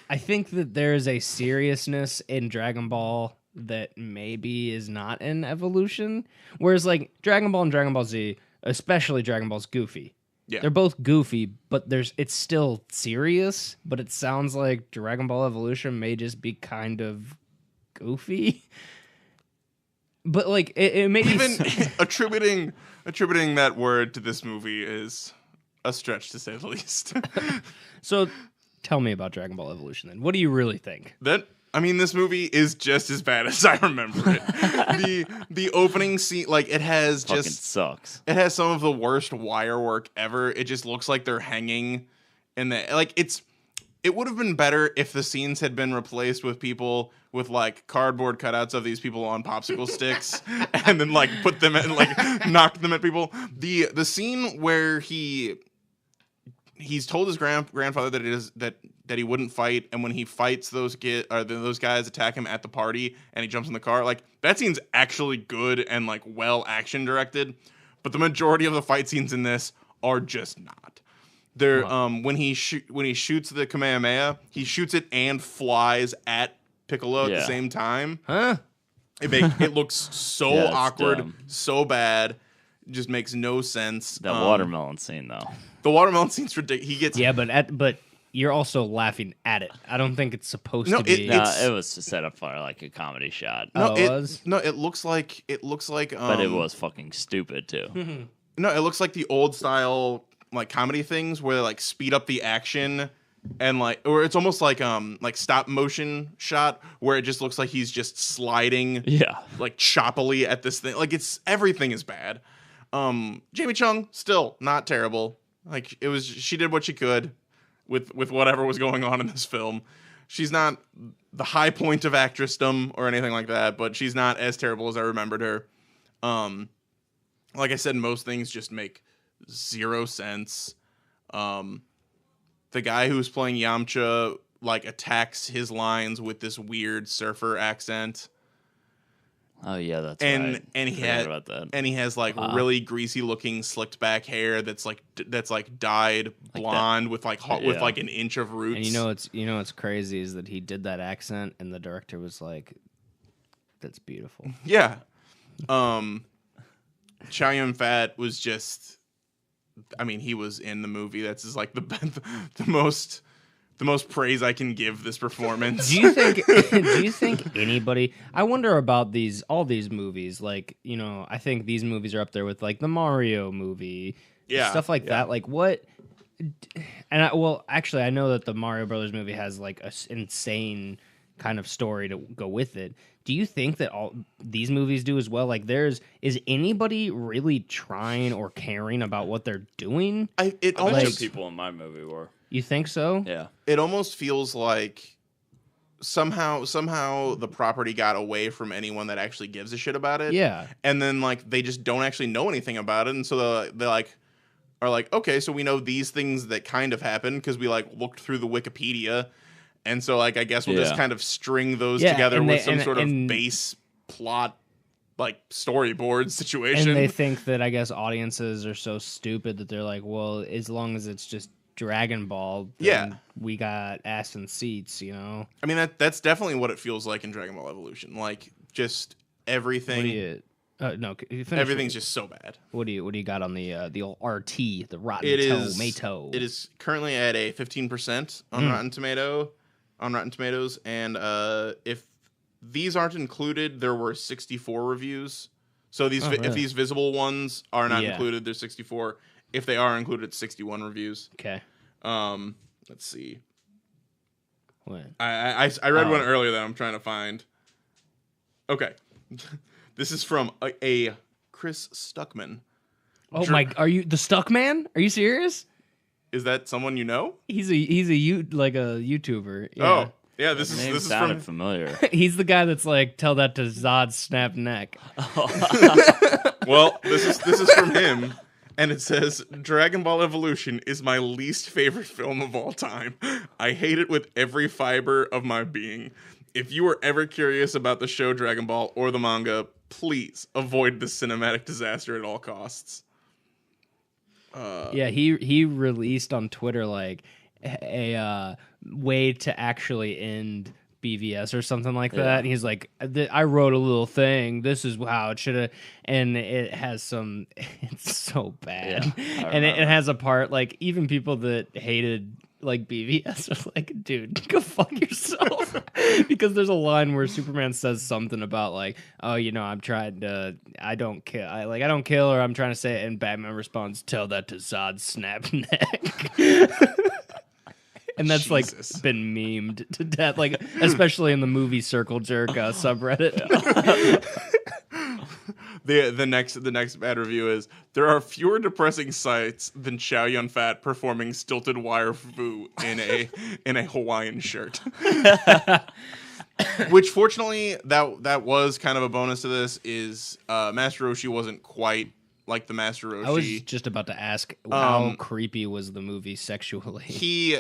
I think that there is a seriousness in Dragon Ball that maybe is not an evolution. Whereas like Dragon Ball and Dragon Ball Z, especially Dragon Ball's goofy. Yeah. They're both goofy, but it's still serious, but it sounds like Dragon Ball Evolution may just be kind of goofy. But like it may Even be attributing that word to this movie is a stretch to say the least. So tell me about Dragon Ball Evolution then. What do you really think? This movie is just as bad as I remember it. The opening scene, like it has Fucking just sucks. it has some of the worst wire work ever. It just looks like they're hanging in the like it would have been better if the scenes had been replaced with people with like cardboard cutouts of these people on popsicle sticks and then like put them and like knocked them at people. The scene where he's told his grandfather that he wouldn't fight, and when he fights those guys attack him at the party and he jumps in the car, like that scene's actually good and like well action directed, but the majority of the fight scenes in this are just not. They're when he shoots the Kamehameha, he shoots it and flies at Piccolo at the same time. Huh? It looks so Yeah, it's awkward, dumb. so bad. Just makes no sense. That watermelon scene, though. The watermelon scene's ridiculous. He gets Yeah, but you're also laughing at it. I don't think it's supposed No, to be. It was set up for like a comedy shot. Oh, it was? No, it looks like But it was fucking stupid, too. No, it looks like the old style like comedy things where they like speed up the action and like, or it's almost like stop motion shot where it just looks like he's just sliding Yeah. like choppily at this thing. Like everything is bad. Jamie Chung still not terrible. Like she did what she could with whatever was going on in this film. She's not the high point of actressdom or anything like that, but she's not as terrible as I remembered her. Like I said, most things just make zero sense. The guy who's playing Yamcha like attacks his lines with this weird surfer accent. Oh, yeah, that's And right. and Forgot about that. he has like really greasy looking slicked back hair that's dyed blonde with like with like an inch of roots. And you know what's crazy is that he did that accent and the director was like, "That's beautiful." Yeah. Chow Yun-fat was just, he was in the movie. That's just like the most praise I can give this performance. Do you think anybody? I wonder about all these movies. Like, I think these movies are up there with like the Mario movie, stuff like that. Like what? And actually, I know that the Mario Brothers movie has like a insane kind of story to go with it. Do you think that all these movies do as well? Like, is anybody really trying or caring about what they're doing? A bunch Almost of people in my movie were. You think so? Yeah. it almost feels like somehow the property got away from anyone that actually gives a shit about it. Yeah. And then like they just don't actually know anything about it, and so they like are like, okay, so we know these things that kind of happened because we like looked through the Wikipedia, and so like I guess we'll just kind of string those together with some sort of base plot like storyboard situation. And they think that I guess audiences are so stupid that they're like, well, as long as it's just Dragon Ball, then we got ass and seats, that's definitely what it feels like in Dragon Ball Evolution. Like just everything. Everything's just so bad. What do you got on the old RT, the Rotten Tomato? It is currently at a 15% on Rotten Tomatoes, and if these aren't included, there were 64 reviews. So if these visible ones are not included, there's 64. If they are included, it's 61 reviews. Okay. Let's see. What? I read one earlier that I'm trying to find. Okay. This is from a Chris Stuckman. Oh my! Are you the Stuck Man? Are you serious? Is that someone you know? He's a YouTuber. Yeah. Oh, yeah. This is sounded from. familiar. He's the guy that's like, tell that to Zod's snap neck. Well, this is from him, and it says Dragon Ball Evolution is my least favorite film of all time. I hate it with every fiber of my being. If you were ever curious about the show Dragon Ball or the manga, please avoid this cinematic disaster at all costs. He released on Twitter like a way to actually end BVS or something like that. And he's like, I wrote a little thing. This is how it should have. And it has some. It's so bad. Yeah, and it has a part like even people that hated like BVS are like, dude, go fuck yourself. Because there's a line where Superman says something about like, oh, I'm trying to, I don't kill, or I'm trying to say it, and Batman responds, tell that to Zod's snap neck. And that's Jesus. like been memed to death, like especially in the movie Circle Jerk subreddit. The next bad review is there are fewer depressing sights than Chow Yun Fat performing stilted wire fu in a Hawaiian shirt. Which fortunately that was kind of a bonus to this is Master Roshi wasn't quite like the Master Roshi. I was just about to ask how creepy was the movie sexually.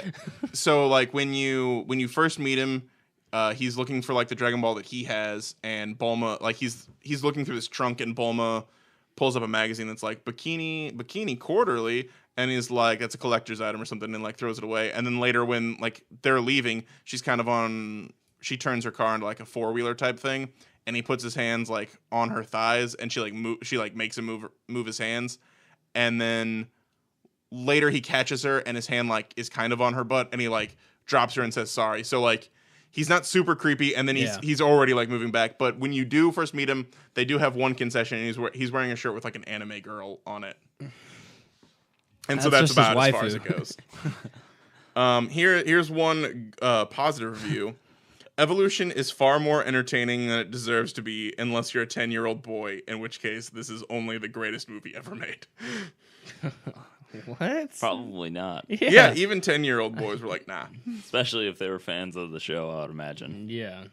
So like when you first meet him, he's looking for like the Dragon Ball that he has, and Bulma like he's looking through his trunk, and Bulma pulls up a magazine that's like Bikini Quarterly, and he's like, that's a collector's item or something, and like throws it away. And then later when like they're leaving, she turns her car into like a 4-wheeler type thing, and he puts his hands like on her thighs, and she makes him move his hands, and then later he catches her, and his hand like is kind of on her butt, and he like drops her and says sorry. So like he's not super creepy, and then he's already like moving back. But when you do first meet him, they do have one concession, and he's wearing a shirt with like an anime girl on it, and so that's about as far as it goes. Here's one positive review. Evolution is far more entertaining than it deserves to be, unless you're a 10-year-old boy, in which case this is only the greatest movie ever made. What? Probably not. Yeah, even 10-year-old boys were like, nah. Especially if they were fans of the show, I would imagine. Yeah.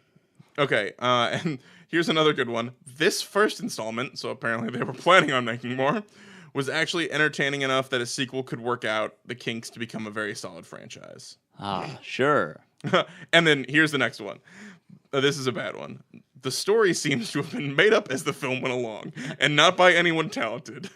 Okay, and here's another good one. This first installment, so apparently they were planning on making more, was actually entertaining enough that a sequel could work out the kinks to become a very solid franchise. Ah, sure. And then here's the next one. This is a bad one. The story seems to have been made up as the film went along, and not by anyone talented.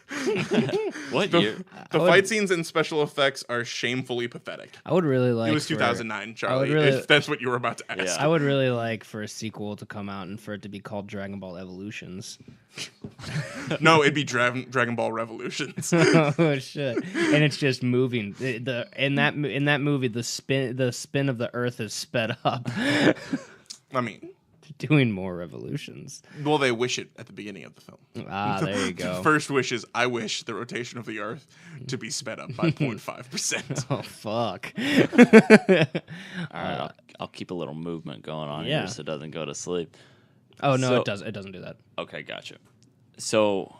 What year? The fight scenes and special effects are shamefully pathetic. I would really like. It was 2009, Charlie. really- If that's what you were about to ask. Yeah. I would really like for a sequel to come out and for it to be called Dragon Ball Evolutions. No, it'd be Dragon Ball Revolutions. Oh shit! And it's just moving. In that movie, the spin of the Earth is sped up, I mean, doing more revolutions. well, they wish it at the beginning of the film. Ah, there you The go. first wish is, I wish the rotation of the Earth to be sped up by 0.5%. Oh fuck! All right, I'll keep a little movement going on Yeah. here so it doesn't go to sleep. Oh no, So- it does. It doesn't do that. Okay, gotcha. So,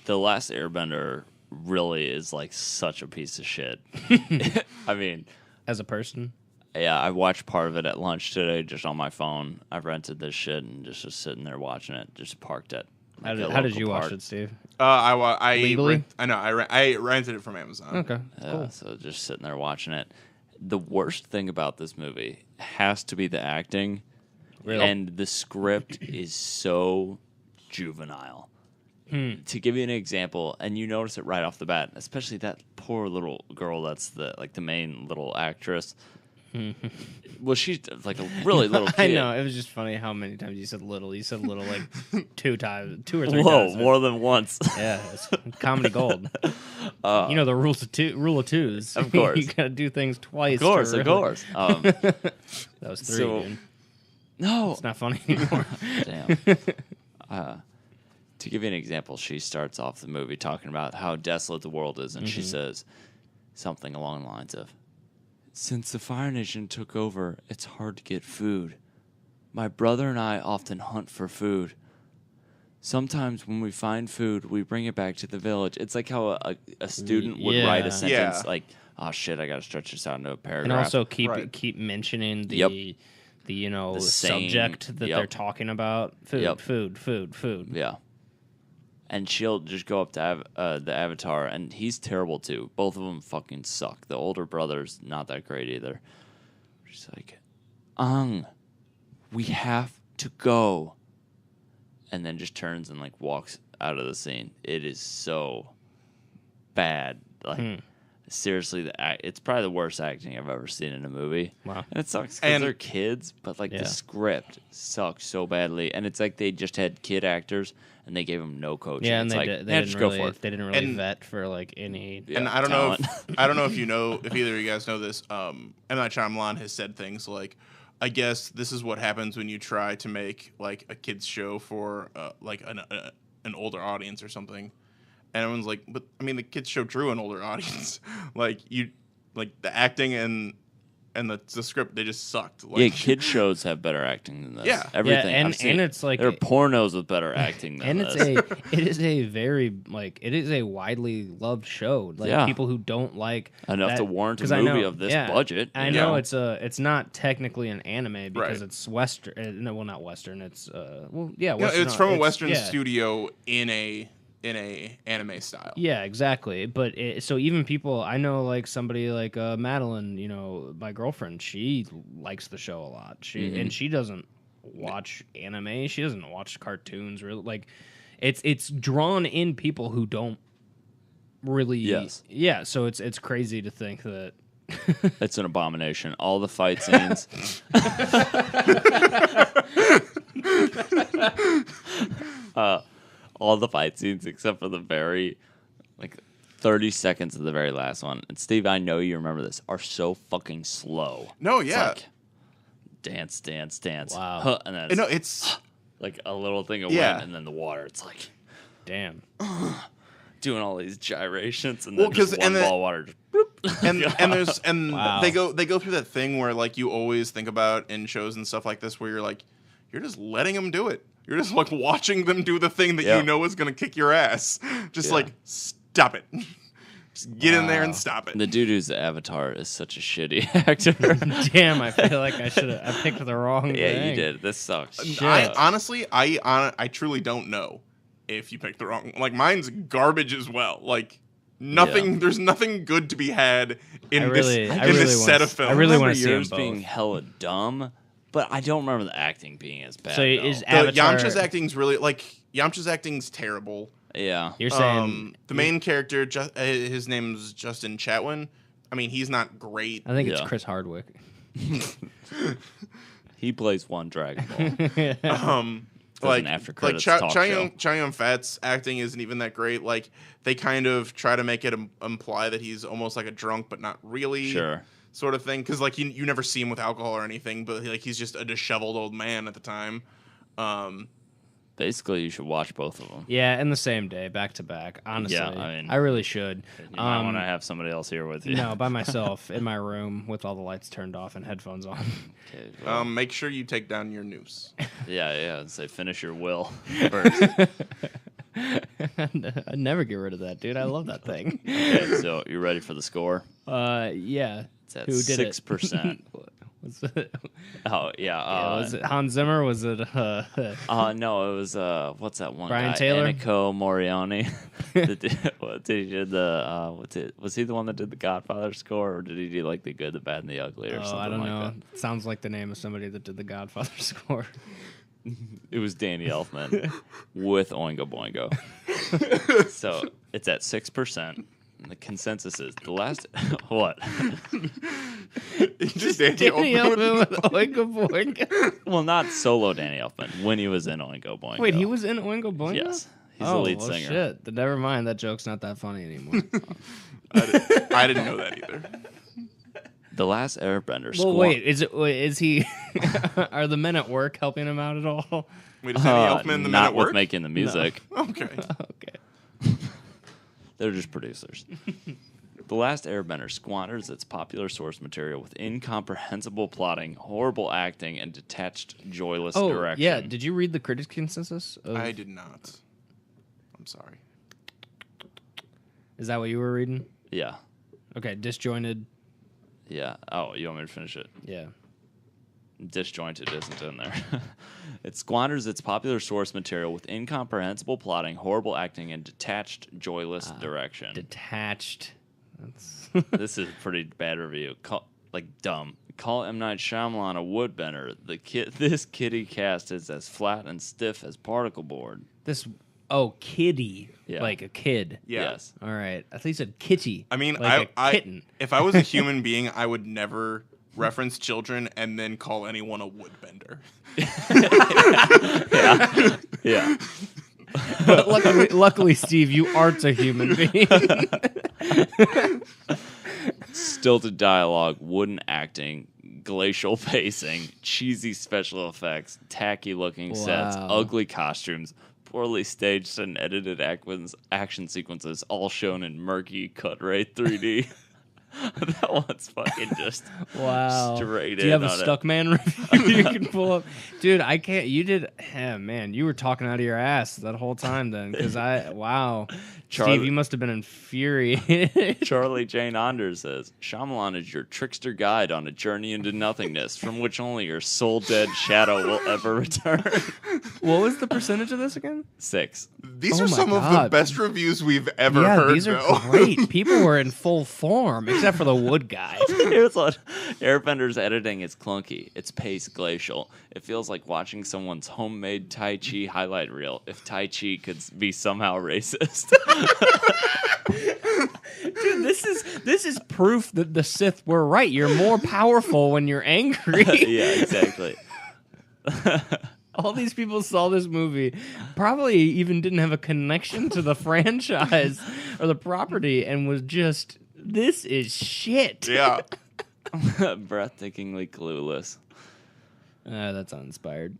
The Last Airbender really is like such a piece of shit. I mean, As a person, yeah, I watched part of it at lunch today just on my phone. I rented this shit and just was sitting there watching it, just parked at. how like, a did local you watch park. it, Steve? I Legally? I rented it from Amazon. Okay, Yeah, cool. so just sitting there watching it. The worst thing about this movie has to be the acting. Really? And the script is so juvenile. To give you an example, and you notice it right off the bat, especially that poor little girl that's the main little actress. Well, she's like a really little kid. I know. It was just funny how many times you said little. You said little like 2 or 3 Whoa, times. more than once. Yeah, it's comedy gold. You know the rule of twos. Of course. You gotta do things twice. Of course, to of really- course. That was 3, So- dude. No, It's not funny anymore. damn. To give you an example, she starts off the movie talking about how desolate the world is, and she says something along the lines of, "Since the Fire Nation took over, it's hard to get food. My brother and I often hunt for food. Sometimes when we find food, we bring it back to the village." It's like how a student would write Yeah. a sentence Yeah. like, "Oh shit, I got to stretch this out into a And paragraph." also keep Right. mentioning the Yep. the saying, subject that yep. they're talking about. Food, Yep. food. Yeah. And she'll just go up to the Avatar, and he's terrible too. Both of them fucking suck. The older brother's not that great either. She's like, we have to go. And then just turns and like walks out of the scene. It is so bad. Like, seriously, it's probably the worst acting I've ever seen in a movie. Wow. And it sucks because And- they're kids, but like Yeah. the script sucks so badly, and it's like they just had kid actors and they gave them no coaching. Yeah, and it's they, like, did, they yeah, didn't just really go for it. they didn't really And- vet for like any. And Yeah, I don't know talent. if I don't know if you know if either of you guys know this. M. Night Shyamalan has said things like, "I guess this is what happens when you try to make like a kids show for like an older audience or something." And everyone's like, "But I mean, the kids show drew an older audience. Like the acting and the script, they just sucked." Like, Yeah, kid shows have better acting than this. Yeah. Everything. and- I've seen, and it's like- there are pornos with better acting than And this. it is a very it is a widely loved show. Like Yeah. people who don't like Enough that- to warrant a 'cause I know- movie of this yeah, budget. I you know it's not technically an anime because Right. it's Western. No, well, not Western. It's No, Western, it's from a Western yeah. studio in a anime style. Yeah, exactly. But so even people, I know, like somebody like Madeline, my girlfriend, she likes the show a lot. And she doesn't watch anime. She doesn't watch cartoons. Really, like it's drawn in people who don't really. Yes. Yeah. So it's crazy to think that. It's an abomination. All the fight scenes. All the fight scenes except for the very, 30 seconds of the very last one. And Steve, I know you remember this, are so fucking slow. No, It's yeah. like, dance, dance, dance. Wow. Huh, and then it's No, it's like a little thing of Yeah. wind, and then the water. It's like Damn. doing all these gyrations, and Well, then just 'cause- one and the- ball of water. Just, bloop. and Wow. they go through that thing where like you always think about in shows and stuff like this where you're like you're just letting them do it. You're just like watching them do the thing that Yeah. you know is gonna kick your ass. Just Yeah. like stop it. Just get in there and Wow. stop it. The dude who's the Avatar is such a shitty actor. Damn, I feel like I picked the wrong Yeah, thing. you did. This sucks. I honestly, I truly don't know if you picked the wrong. Like mine's garbage as well. Like nothing. Yeah. There's nothing good to be had in I really this set wanna- of films. I really remember wanna see 'em yours both. being hella dumb, but I don't remember the acting being as bad. So is though. Avatar? Yamcha's acting's really like Yamcha's acting's terrible. Yeah. You're saying The main character, his name's Justin Chatwin. I mean, he's not great. I think it's Yeah. Chris Hardwick. He plays one Dragon Ball. Like after like credits talk show. Chow Yun-Fat's acting isn't even that great. Like they kind of try to make it imply that he's almost like a drunk, but not really. Sure. Sort of thing, because like you never see him with alcohol or anything, but like he's just a disheveled old man at the time. Basically, you should watch both of them. Yeah, in the same day, back to back. Honestly, Yeah, I mean, I really should. You might want to have somebody else here with you. No, by myself in my room with all the lights turned off and headphones on. Okay, well, Make sure you take down your noose. yeah. Say finish your will first. I'd never get rid of that, dude. I love that thing. Okay, so you ready for the score? Yeah. It's at Who did it? 6%. Was it, Oh yeah. was it Hans Zimmer? Was it? No, it was what's that one Brian guy? Taylor? Enrico Morioni. Did he did the was he the one that did the Godfather score, or did he do like the Good, the Bad, and the Ugly, or Oh, something I don't like know. that? Sounds like the name of somebody that did the Godfather score. It was Danny Elfman with Oingo Boingo. So it's at 6%. And the consensus is the last what? Just Danny Elfman with Oingo Boingo. Well, not solo Danny Elfman when he was in Oingo Boingo. Wait, he was in Oingo Boingo? Yes, he's Oh, the lead well, singer. shit. Then never mind. That joke's not that funny anymore. I didn't know that either. The Last Airbender. Well, wait. Is he? Are the men at work helping him out at all? Wait, is Danny Elfman the man not at with work? making the music. Okay. Okay. They're just producers. The Last Airbender squanders its popular source material with incomprehensible plotting, horrible acting, and detached, joyless Oh, direction. yeah. Did you read the critics' consensus? I did not. I'm sorry. Is that what you were reading? Yeah. Okay, disjointed. Yeah. Oh, you want me to finish it? Yeah. Disjointed isn't in there. It squanders its popular source material with incomprehensible plotting, horrible acting, and detached, joyless direction. Detached. That's This is a pretty bad review. Dumb. Call M. Night Shyamalan a woodbender. This kitty cast is as flat and stiff as particle board. this. Oh, kitty. Yeah. Like a kid. Yeah. Yes. All right. I think you said kitty. I mean, like a kitten. if I was a human being, I would never reference children and then call anyone a woodbender. Yeah. But luckily, Steve, you aren't a human being. Stilted dialogue, wooden acting, glacial pacing, cheesy special effects, tacky looking sets, Wow. ugly costumes, poorly staged and edited action sequences, all shown in murky cut rate 3D. That one's fucking just Wow. straight Do you in have a on it. Stuckman review you can pull up? Dude, I can't. You did. Man, you were talking out of your ass that whole time then. Because wow. Charlie- Steve, you must have been infuriated. Charlie Jane Anders says, Shyamalan is your trickster guide on a journey into nothingness from which only your soul-dead shadow will ever return. What was the percentage of this again? 6. These Oh are my some of the God. best reviews we've ever Yeah, heard, these are though. great. People were in full form, except for the wood guy. Here's what Airbender's editing is clunky. Its pace glacial. It feels like watching someone's homemade Tai Chi highlight reel if Tai Chi could be somehow racist. Dude, this is proof that the Sith were right. You're more powerful when you're angry. Yeah, exactly. All these people saw this movie, probably even didn't have a connection to the franchise or the property, and was just, this is shit. Yeah. Breathtakingly clueless. That's uninspired.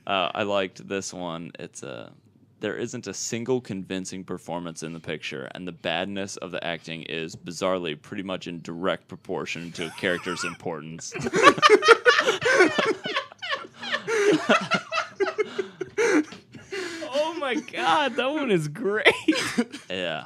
I liked this one. There isn't a single convincing performance in the picture, and the badness of the acting is bizarrely pretty much in direct proportion to a character's importance. Oh my god, that one is great. Yeah.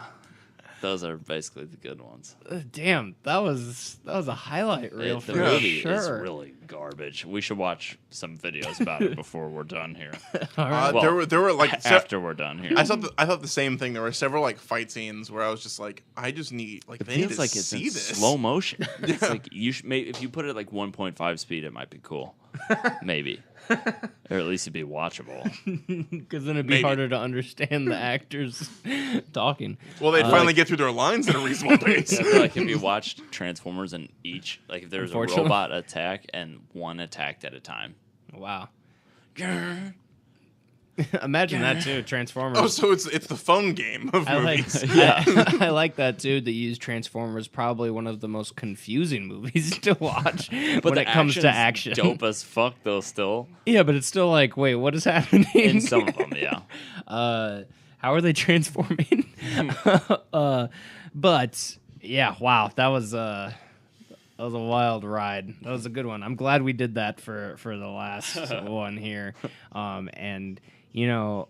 Those are basically the good ones. Damn, that was a highlight reel The for movie sure. is really garbage. We should watch some videos about it before we're done here. All right. Well, there were like After we're done here. I thought the same thing. There were several like fight scenes where I was just like, I just need like It they need feels to like it's see in this. slow motion. It's like you should if you put it like 1.5 speed, it might be cool. Maybe. Or at least it'd be watchable. Because then it'd be Maybe. harder to understand the actors talking. Well, they'd finally get through their lines at a reasonable pace. I feel like if you watched Transformers and each, like if there was a Unfortunately. robot attack and one attacked at a time. Wow. Imagine that too, Transformers. Oh, so it's the phone game of I like, movies. I like that too. That use Transformers, probably one of the most confusing movies to watch when the it comes to action's action. dope as fuck though. Still Yeah, but it's still like, wait, what is happening? in some of them, yeah. How are they transforming? But yeah, wow, that was a wild ride. That was a good one. I'm glad we did that for the last one here. And you know,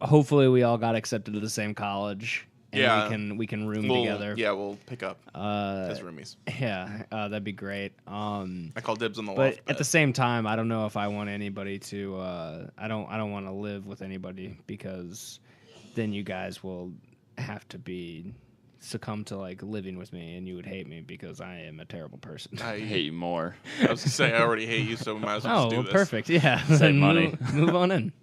hopefully we all got accepted to the same college. And Yeah. we can room We'll- together. Yeah, we'll pick up as roomies. Yeah, that'd be great. I call dibs on the But loft at bed. the same time, I don't know if I want anybody to. I don't want to live with anybody, because then you guys will have to succumb to like living with me, and you would hate me because I am a terrible person. I hate you more. I was gonna say I already hate you, so we might as well Oh, just do well, this. perfect. Yeah, Save Then money. Move on in.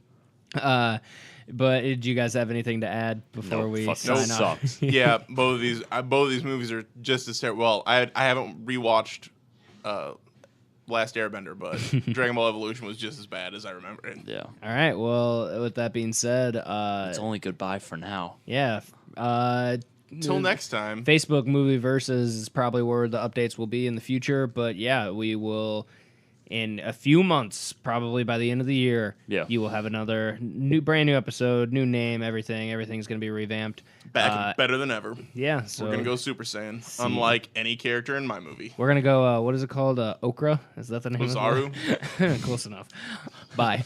But did you guys have anything to add before No, we fuck sign that off? sucks. Yeah, both of these movies are just as terrible. Well, I haven't rewatched Last Airbender, but Dragon Ball Evolution was just as bad as I remember it. Yeah. All right. Well, with that being said, It's only goodbye for now. yeah. Till next time. Facebook Movie Versus is probably where the updates will be in the future. But yeah, we will, in a few months, probably by the end of the year, Yeah. you will have another brand new episode, new name, everything. Everything's going to be revamped. Back and better than ever. Yeah, so We're gonna go Super Saiyan, unlike any character in my movie. we're going to go, what is it called? Okra? Is that the name Ozaru? of it? Close enough. Bye.